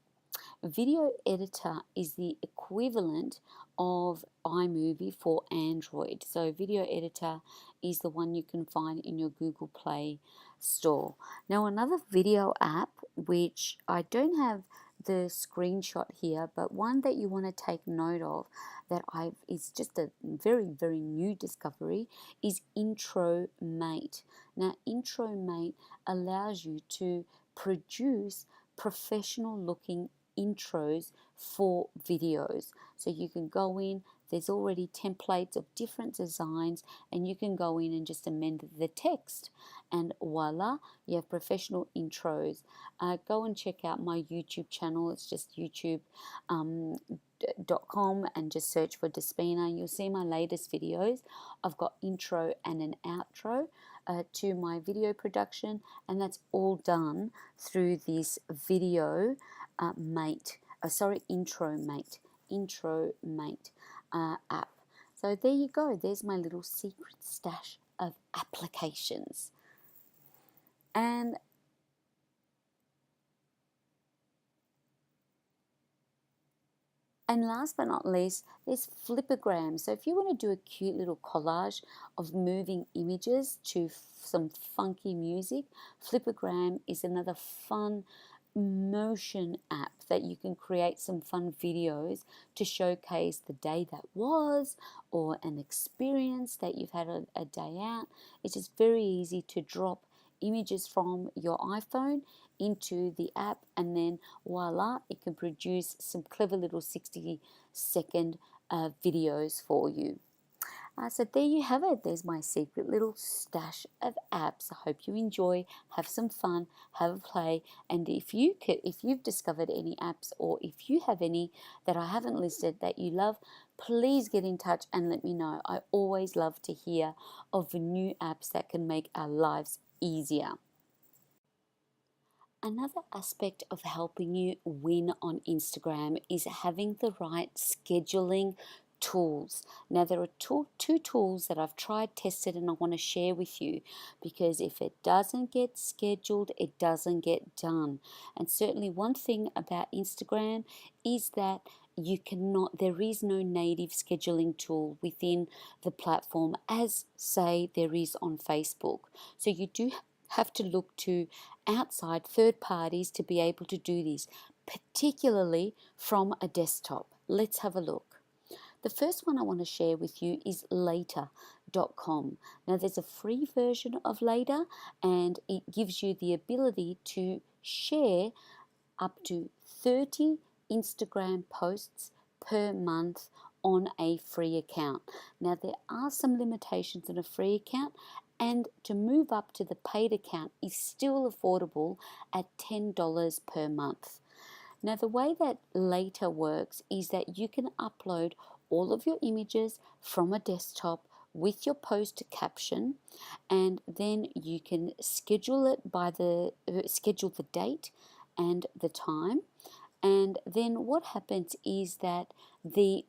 Video Editor is the equivalent of iMovie for Android. So Video Editor is the one you can find in your Google Play store. Now another video app, which I don't have the screenshot here, but one that you want to take note of that is just a very, very new discovery, is IntroMate. Now IntroMate allows you to produce professional looking intros for videos. So you can go in, there's already templates of different designs, and you can go in and just amend the text, and voila, you have professional intros. Go and check out my YouTube channel. It's just youtube.com and just search for Despina. You'll see my latest videos. I've got intro and an outro to my video production, and that's all done through this video IntroMate app. So there you go. There's my little secret stash of applications. And last but not least, there's Flipagram. So if you want to do a cute little collage of moving images to some funky music, Flipagram is another fun motion app that you can create some fun videos to showcase the day that was, or an experience that you've had a day out. It's just very easy to drop images from your iPhone into the app, and then voila, it can produce some clever little 60-second videos for you. So there you have it. There's my secret little stash of apps. I hope you enjoy, have some fun, have a play, and if you've discovered any apps, or if you have any that I haven't listed that you love, please get in touch and let me know. I always love to hear of new apps that can make our lives easier. Another aspect of helping you win on Instagram is having the right scheduling tools. Now there are two tools that I've tried, tested, and I want to share with you, because if it doesn't get scheduled, it doesn't get done. And certainly one thing about Instagram is that there is no native scheduling tool within the platform as, say, there is on Facebook. So you do have to look to outside third parties to be able to do this, particularly from a desktop. Let's have a look. The first one I want to share with you is later.com. Now there's a free version of Later, and it gives you the ability to share up to 30 Instagram posts per month on a free account. Now, there are some limitations in a free account, and to move up to the paid account is still affordable at $10 per month. Now, the way that later works is that you can upload all of your images from a desktop with your post caption, and then you can schedule it by schedule the date and the time. And then what happens is that the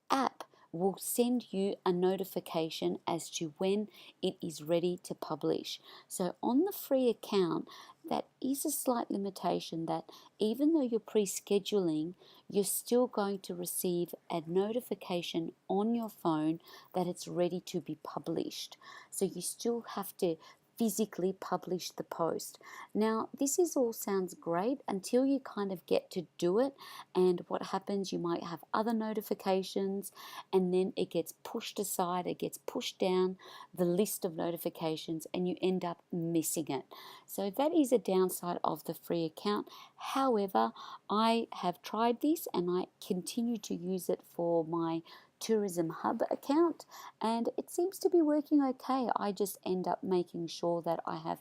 app will send you a notification as to when it is ready to publish. So on the free account, that is a slight limitation that even though you're pre-scheduling, you're still going to receive a notification on your phone that it's ready to be published. So you still have to physically publish the post. Now, this is all sounds great until you kind of get to do it, and what happens, you might have other notifications, and then it gets pushed aside, it gets pushed down the list of notifications, and you end up missing it. So that is a downside of the free account. However, I have tried this and I continue to use it for my Tourism Hub account, and it seems to be working okay. I just end up making sure that I have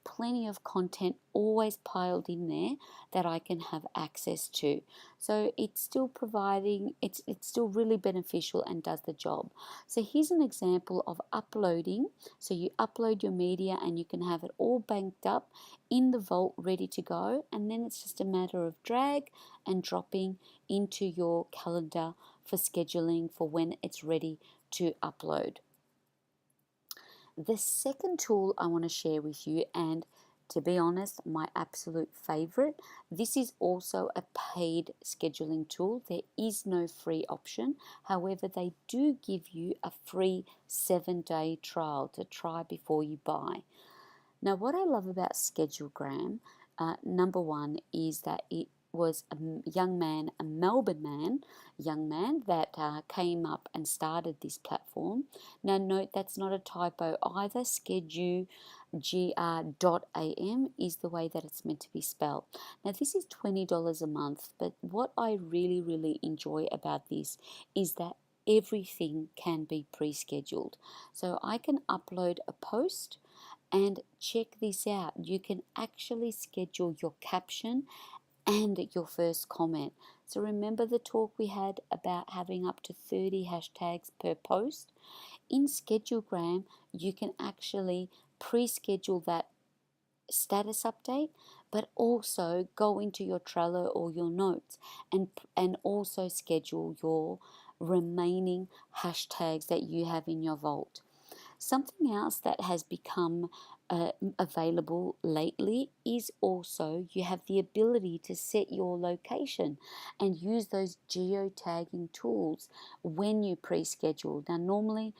plenty of content always piled in there that I can have access to. So it's still providing, it's still really beneficial and does the job. So here's an example of uploading. So you upload your media and you can have it all banked up in the vault ready to go, and then it's just a matter of drag and dropping into your calendar for scheduling for when it's ready to upload. The second tool I want to share with you, and to be honest, my absolute favorite, this is also a paid scheduling tool. There is no free option. However, they do give you a free 7-day trial to try before you buy. Now, what I love about Schedulegram, number one, is that it was a young man, a Melbourne young man that came up and started this platform. Now note that's not a typo either. Schedule.am is the way that it's meant to be spelled. Now this is $20 a month, but what I really enjoy about this is that everything can be pre-scheduled. So I can upload a post, and check this out, you can actually schedule your caption and your first comment. So remember the talk we had about having up to 30 hashtags per post? In Schedulegram, you can actually pre-schedule that status update, but also go into your Trello or your notes and also schedule your remaining hashtags that you have in your vault. Something else that has become available lately is also you have the ability to set your location and use those geotagging tools when you pre-schedule. Now normally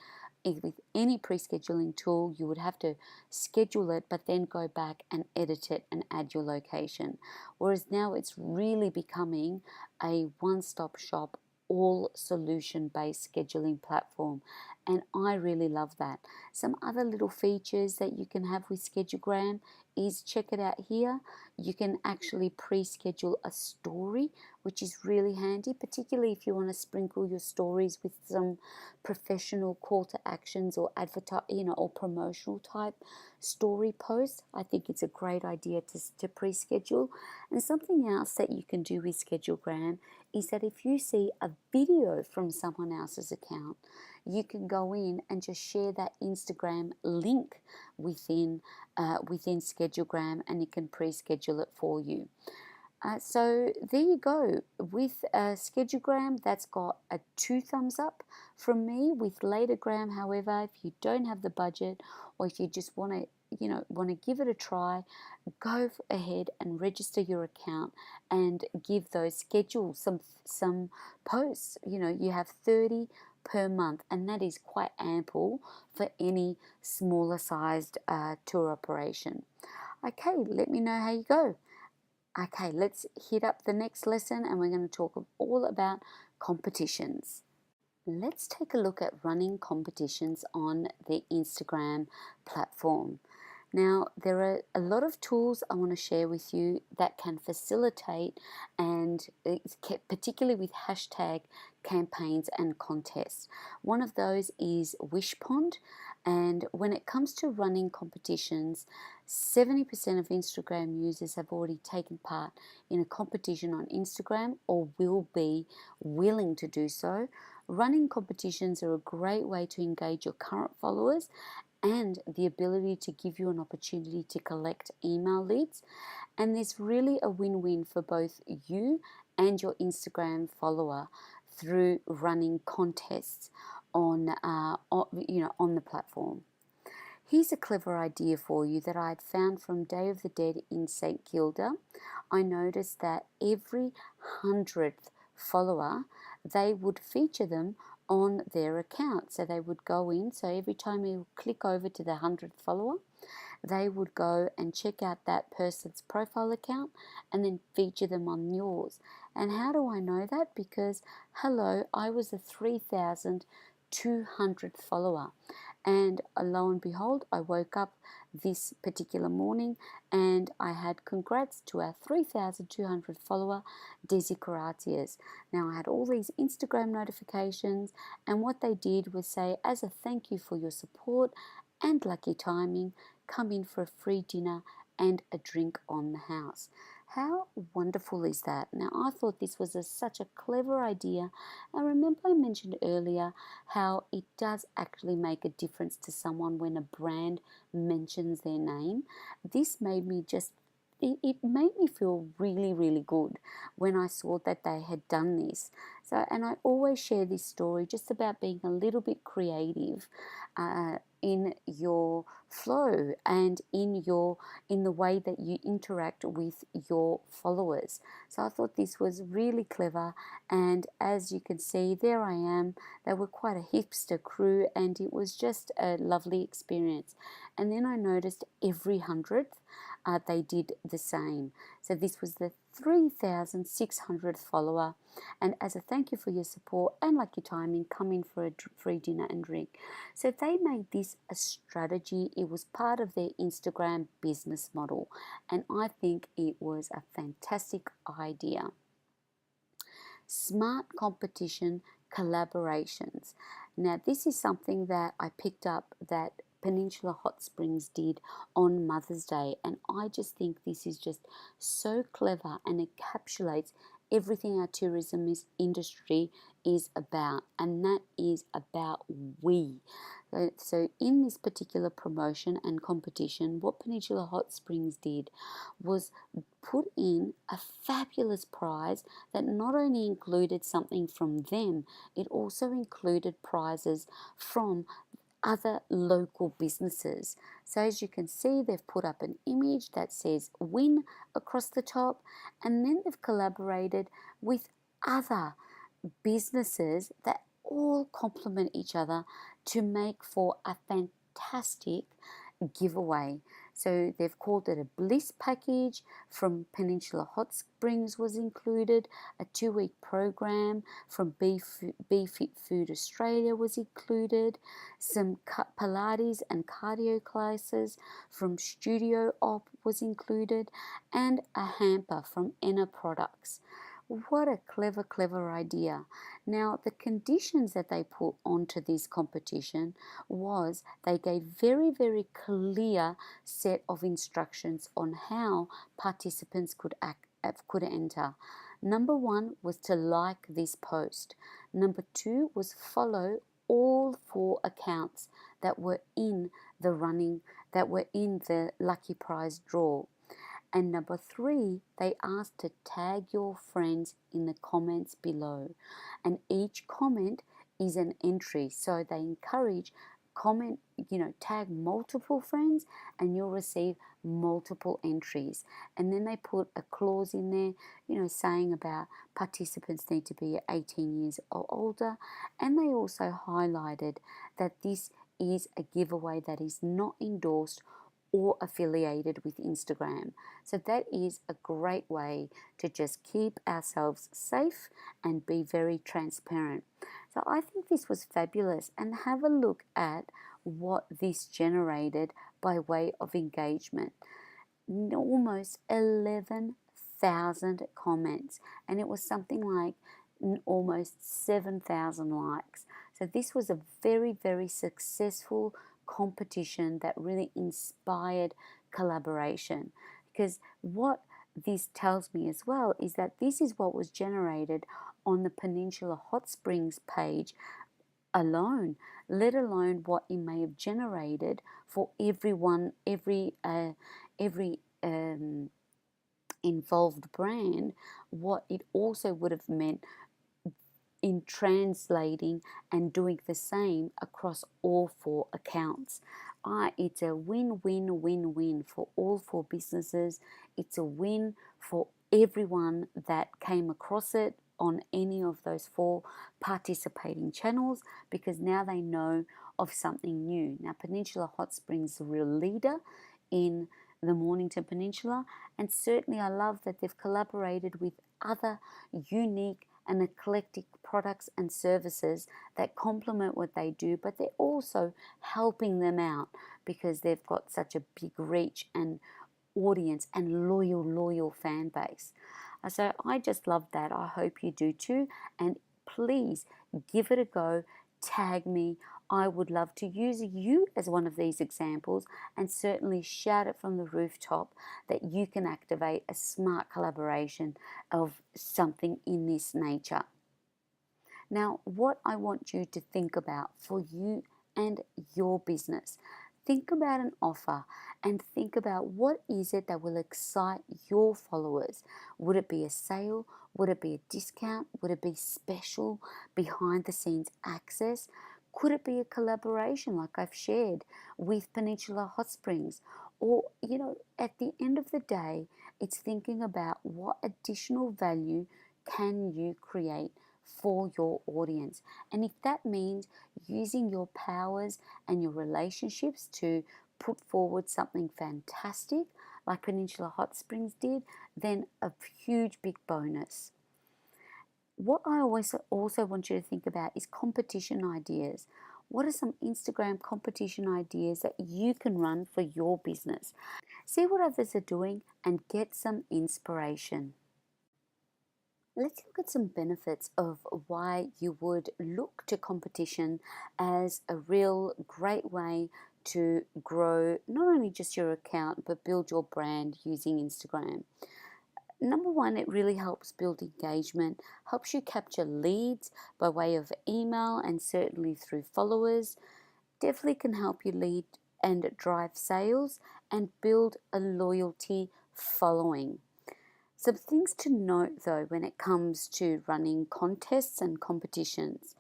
with any pre-scheduling tool you would have to schedule it but then go back and edit it and add your location, whereas now it's really becoming a one-stop shop, all solution based scheduling platform, and I really love that. Some other little features that you can have with Schedulegram is, check it out here, you can actually pre-schedule a story, which is really handy, particularly if you want to sprinkle your stories with some professional call to actions or or promotional type story posts. I think it's a great idea to pre-schedule. And something else that you can do with Schedulegram is that if you see a video from someone else's account, you can go in and just share that Instagram link within Schedulegram, and it can pre-schedule it for you. So there you go. With Schedulegram, that's got a 2 thumbs up from me. With Latergram, however, if you don't have the budget, or if you just want to give it a try, go ahead and register your account and give those, schedule some posts. You have 30 per month, and that is quite ample for any smaller sized tour operation. Okay, let me know how you go. Okay, let's hit up the next lesson, and we're going to talk all about competitions. Let's take a look at running competitions on the Instagram platform. Now, there are a lot of tools I want to share with you that can facilitate, and particularly with hashtag campaigns and contests. One of those is Wishpond, and when it comes to running competitions, 70% of Instagram users have already taken part in a competition on Instagram or will be willing to do so. Running competitions are a great way to engage your current followers and the ability to give you an opportunity to collect email leads. And there's really a win-win for both you and your Instagram follower through running contests on the platform. Here's a clever idea for you that I had found from Day of the Dead in St Kilda. I noticed that every 100th follower, they would feature them on their account. So they would go in, so every time you click over to the 100th follower, they would go and check out that person's profile account and then feature them on yours. And how do I know that? Because, hello, I was a 3,200th follower. And lo and behold, I woke up this particular morning and I had congrats to our 3,200 follower, Desi Karatias. Now, I had all these Instagram notifications, and what they did was say, as a thank you for your support and lucky timing, come in for a free dinner and a drink on the house. How wonderful is that? Now, I thought this was such a clever idea. And remember I mentioned earlier how it does actually make a difference to someone when a brand mentions their name. This made me it made me feel really, really good when I saw that they had done this. So, and I always share this story just about being a little bit creative in your flow and in the way that you interact with your followers. So I thought this was really clever, and as you can see, there I am. They were quite a hipster crew, and it was just a lovely experience. And then I noticed every 100th they did the same. So this was the 3,600th follower, and as a thank you for your support and lucky timing, come in for a free dinner and drink. So they made this a strategy. It was part of their Instagram business model, and I think it was a fantastic idea. Smart competition collaborations. Now, this is something that I picked up that Peninsula Hot Springs did on Mother's Day, and I just think this is just so clever and encapsulates everything our tourism industry is about, and that is about we. So in this particular promotion and competition, what Peninsula Hot Springs did was put in a fabulous prize that not only included something from them, it also included prizes from other local businesses. So as you can see, they've put up an image that says win across the top, and then they've collaborated with other businesses that all complement each other to make for a fantastic giveaway. So they've called it a bliss package. From Peninsula Hot Springs was included. A 2-week program from Be Fit Food Australia was included. Some Pilates and cardio classes from Studio Op was included, and a hamper from Enna Products. What a clever, clever idea. Now, the conditions that they put onto this competition was they gave very, very clear set of instructions on how participants could enter. Number 1 was to like this post. Number 2 was follow all 4 accounts that were in the lucky prize draw. And number 3, they asked to tag your friends in the comments below. And each comment is an entry. So they encourage tag multiple friends and you'll receive multiple entries. And then they put a clause in there, saying about participants need to be 18 years or older. And they also highlighted that this is a giveaway that is not endorsed or affiliated with Instagram. So that is a great way to just keep ourselves safe and be very transparent. So I think this was fabulous, and have a look at what this generated by way of engagement. Almost 11,000 comments, and it was something like almost 7,000 likes. So this was a very, very successful competition that really inspired collaboration, because what this tells me as well is that this is what was generated on the Peninsula Hot Springs page alone, let alone what it may have generated for everyone, every involved brand, what it also would have meant in translating and doing the same across all 4 accounts. It's a win-win-win-win for all 4 businesses. It's a win for everyone that came across it on any of those 4 participating channels, because now they know of something new. Now, Peninsula Hot Springs is a real leader in the Mornington Peninsula, and certainly I love that they've collaborated with other unique and eclectic products and services that complement what they do, but they're also helping them out because they've got such a big reach and audience and loyal fan base. So I just love that. I hope you do too, and please give it a go. Tag me. I would love to use you as one of these examples, and certainly shout it from the rooftop that you can activate a smart collaboration of something in this nature. Now, what I want you to think about for you and your business, think about an offer and think about what is it that will excite your followers. Would it be a sale? Would it be a discount? Would it be special behind the scenes access? Could it be a collaboration like I've shared with Peninsula Hot Springs? Or, at the end of the day, it's thinking about what additional value can you create for your audience. And if that means using your powers and your relationships to put forward something fantastic like Peninsula Hot Springs did, then a huge big bonus. What I always also want you to think about is competition ideas. What are some Instagram competition ideas that you can run for your business? See what others are doing and get some inspiration. Let's look at some benefits of why you would look to competition as a real great way to grow not only just your account but build your brand using Instagram. Number one, it really helps build engagement, helps you capture leads by way of email and certainly through followers. Definitely can help you lead and drive sales and build a loyalty following. Some things to note though when it comes to running contests and competitions,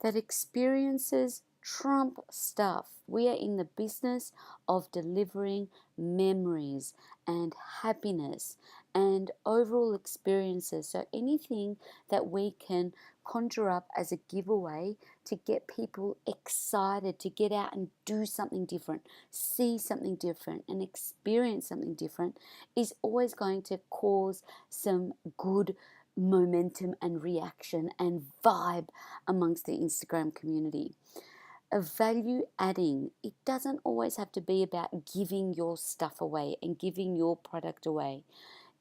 that experiences trump stuff. We are in the business of delivering memories and happiness and overall experiences. So anything that we can conjure up as a giveaway to get people excited to get out and do something different, see something different, and experience something different is always going to cause some good momentum and reaction and vibe amongst the Instagram community. A value adding, it doesn't always have to be about giving your stuff away and giving your product away.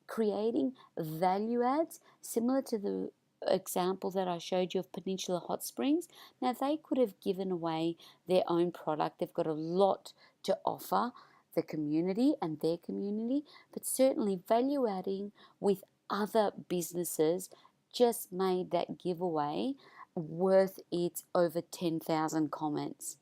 Creating value adds similar to the example that I showed you of Peninsula Hot Springs. Now they could have given away their own product. They've got a lot to offer the community and their community, but certainly value adding with other businesses just made that giveaway worth its over 10,000 comments.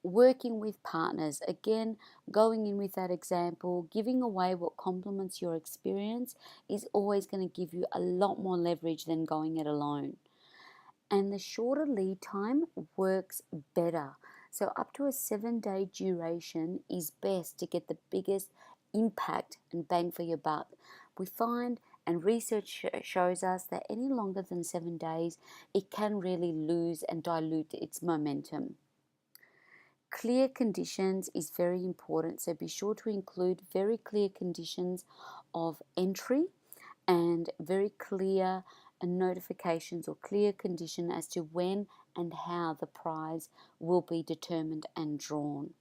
Working with partners, again, going in with that example, giving away what complements your experience is always going to give you a lot more leverage than going it alone. And the shorter lead time works better. So up to a 7-day duration is best to get the biggest impact and bang for your buck. We find, and research shows us, that any longer than 7 days, it can really lose and dilute its momentum. Clear conditions is very important, so be sure to include very clear conditions of entry and very clear notifications or clear condition as to when and how the prize will be determined and drawn.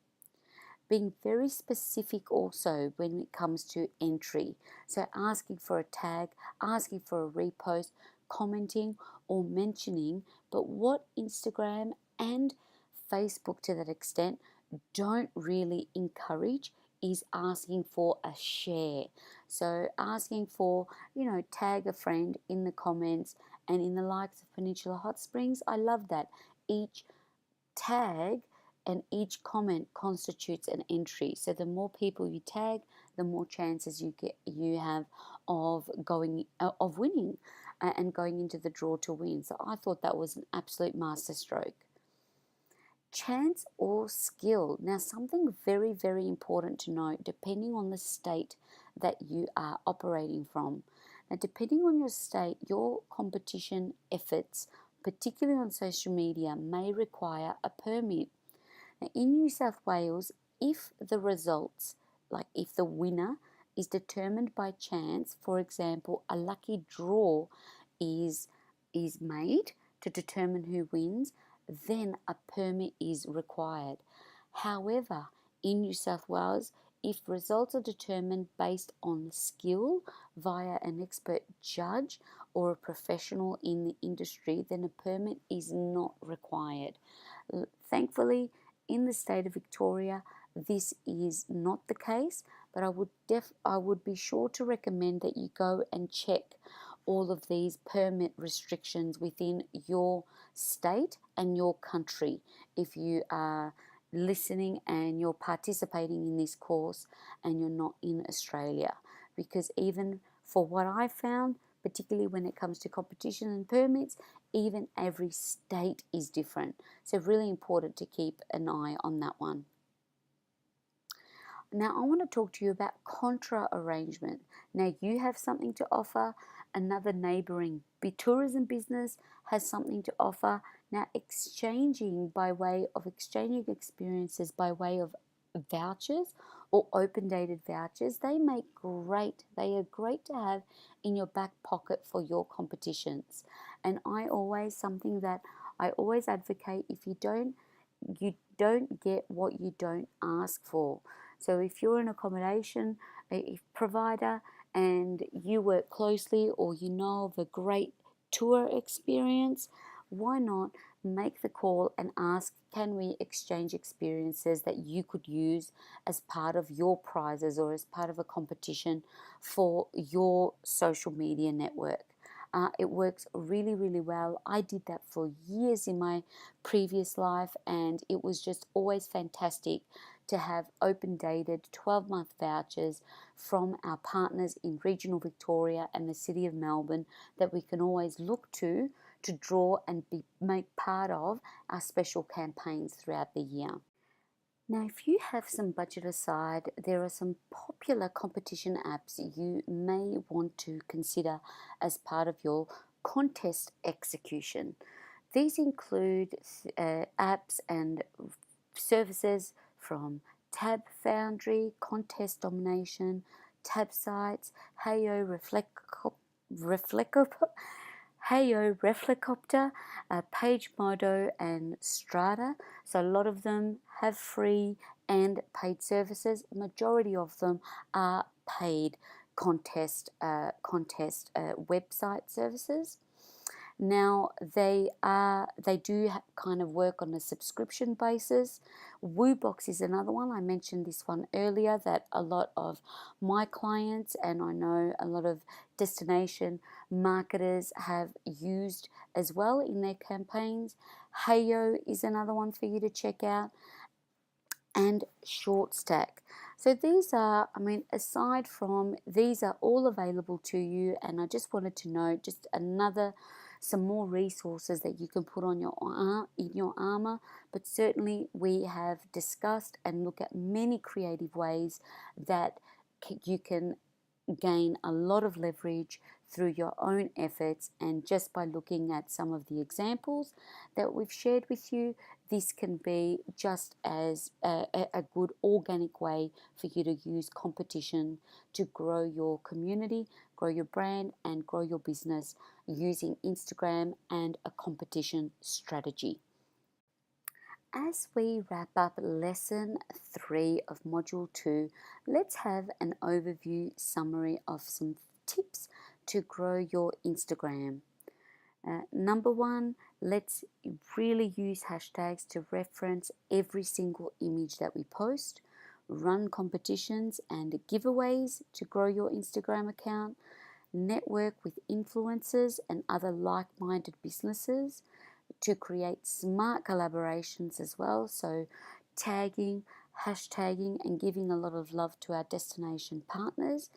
Being very specific also when it comes to entry. So asking for a tag, asking for a repost, commenting or mentioning. But what Instagram and Facebook to that extent don't really encourage is asking for a share. So asking for, tag a friend in the comments and in the likes of Peninsula Hot Springs. I love that. Each tag and each comment constitutes an entry. So the more people you tag, the more chances you have of winning and going into the draw to win. So I thought that was an absolute masterstroke. Chance or skill. Now, something very, very important to note, depending on the state that you are operating from. Now, depending on your state, your competition efforts, particularly on social media, may require a permit. Now, in New South Wales, if the results, like if the winner is determined by chance, for example, a lucky draw is made to determine who wins, then a permit is required. However, in New South Wales, if results are determined based on skill via an expert judge or a professional in the industry, then a permit is not required. Thankfully, in the state of Victoria, this is not the case, but I would be sure to recommend that you go and check all of these permit restrictions within your state and your country if you are listening and you're participating in this course and you're not in Australia. Because even for what I found, particularly when it comes to competition and permits, even every state is different. So really important to keep an eye on that one. Now I want to talk to you about contra arrangement. Now you have something to offer, another neighbouring tourism business has something to offer. Now exchanging experiences by way of vouchers or open dated vouchers, they are great to have in your back pocket for your competitions. And something that I always advocate, you don't get what you don't ask for. So if you're an accommodation provider and you work closely or you know of a great tour experience, why not make the call and ask, can we exchange experiences that you could use as part of your prizes or as part of a competition for your social media network? It works really, really well. I did that for years in my previous life, and it was just always fantastic to have open dated 12-month vouchers from our partners in regional Victoria and the City of Melbourne that we can always look to draw and make part of our special campaigns throughout the year. Now, if you have some budget aside, there are some popular competition apps you may want to consider as part of your contest execution. These include apps and services from Tab Foundry, Contest Domination, Tab Sites, Reflecopter, Page Modo, and Strata. So a lot of them have free and paid services. The majority of them are paid contest website services. Now they do kind of work on a subscription basis. WooBox is another one. I mentioned this one earlier that a lot of my clients and I know a lot of destination marketers have used as well in their campaigns. Heyo is another one for you to check out, and ShortStack. So these are, aside from these are all available to you, and I just wanted to know some more resources that you can put on in your armor. But certainly we have discussed and look at many creative ways that you can gain a lot of leverage through your own efforts, and just by looking at some of the examples that we've shared with you, this can be just as a good organic way for you to use competition to grow your community, grow your brand, and grow your business using Instagram and a competition strategy. As we wrap up lesson 3 of module 2, let's have an overview summary of some tips to grow your Instagram. Number 1, let's really use hashtags to reference every single image that we post. Run competitions and giveaways to grow your Instagram account. Network with influencers and other like-minded businesses to create smart collaborations as well. So tagging, hashtagging, and giving a lot of love to our destination partners,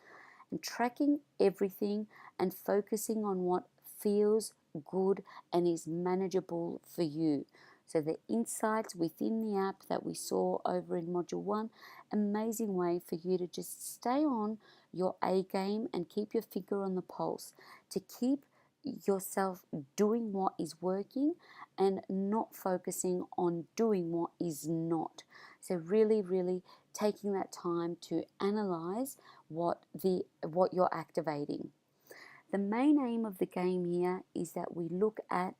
and tracking everything and focusing on what feels good and is manageable for you. So the insights within the app that we saw over in module 1, amazing way for you to just stay on your A game and keep your finger on the pulse, to keep yourself doing what is working and not focusing on doing what is not. So really taking that time to analyze what you're activating. The main aim of the game here is that we look at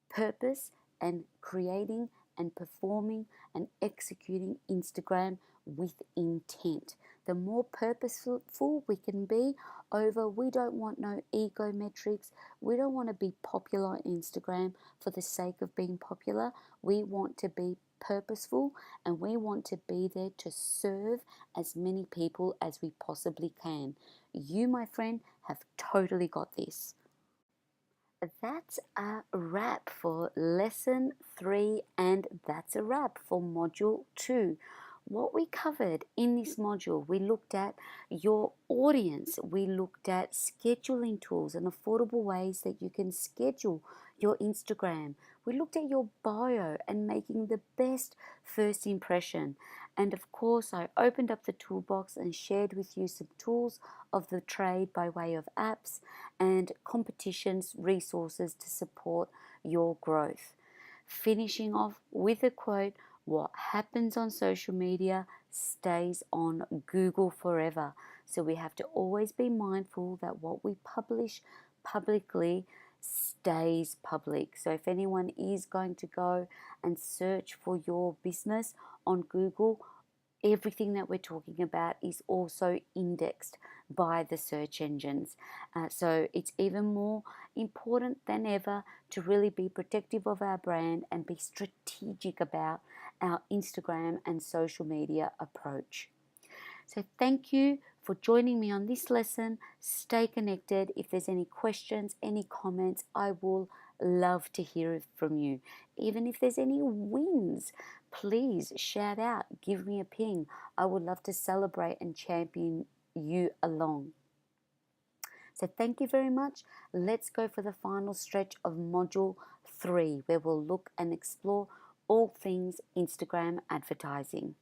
purpose and creating and performing and executing Instagram with intent. The more purposeful we can be over, we don't want no ego metrics. We don't want to be popular on Instagram for the sake of being popular. We want to be purposeful and we want to be there to serve as many people as we possibly can. You, my friend, have totally got this. That's a wrap for lesson 3, and that's a wrap for module 2. What we covered in this module, we looked at your audience, we looked at scheduling tools and affordable ways that you can schedule your Instagram. We looked at your bio and making the best first impression. And of course, I opened up the toolbox and shared with you some tools of the trade by way of apps and competitions, resources to support your growth. Finishing off with a quote, what happens on social media stays on Google forever. So we have to always be mindful that what we publish publicly stays public. So if anyone is going to go and search for your business on Google, everything that we're talking about is also indexed by the search engines. So it's even more important than ever to really be protective of our brand and be strategic about our Instagram and social media approach. So thank you for joining me on this lesson. Stay connected. If there's any questions, any comments, I will love to hear from you. Even if there's any wins, please shout out, give me a ping. I would love to celebrate and champion you along. So thank you very much. Let's go for the final stretch of module 3, where we'll look and explore all things Instagram advertising.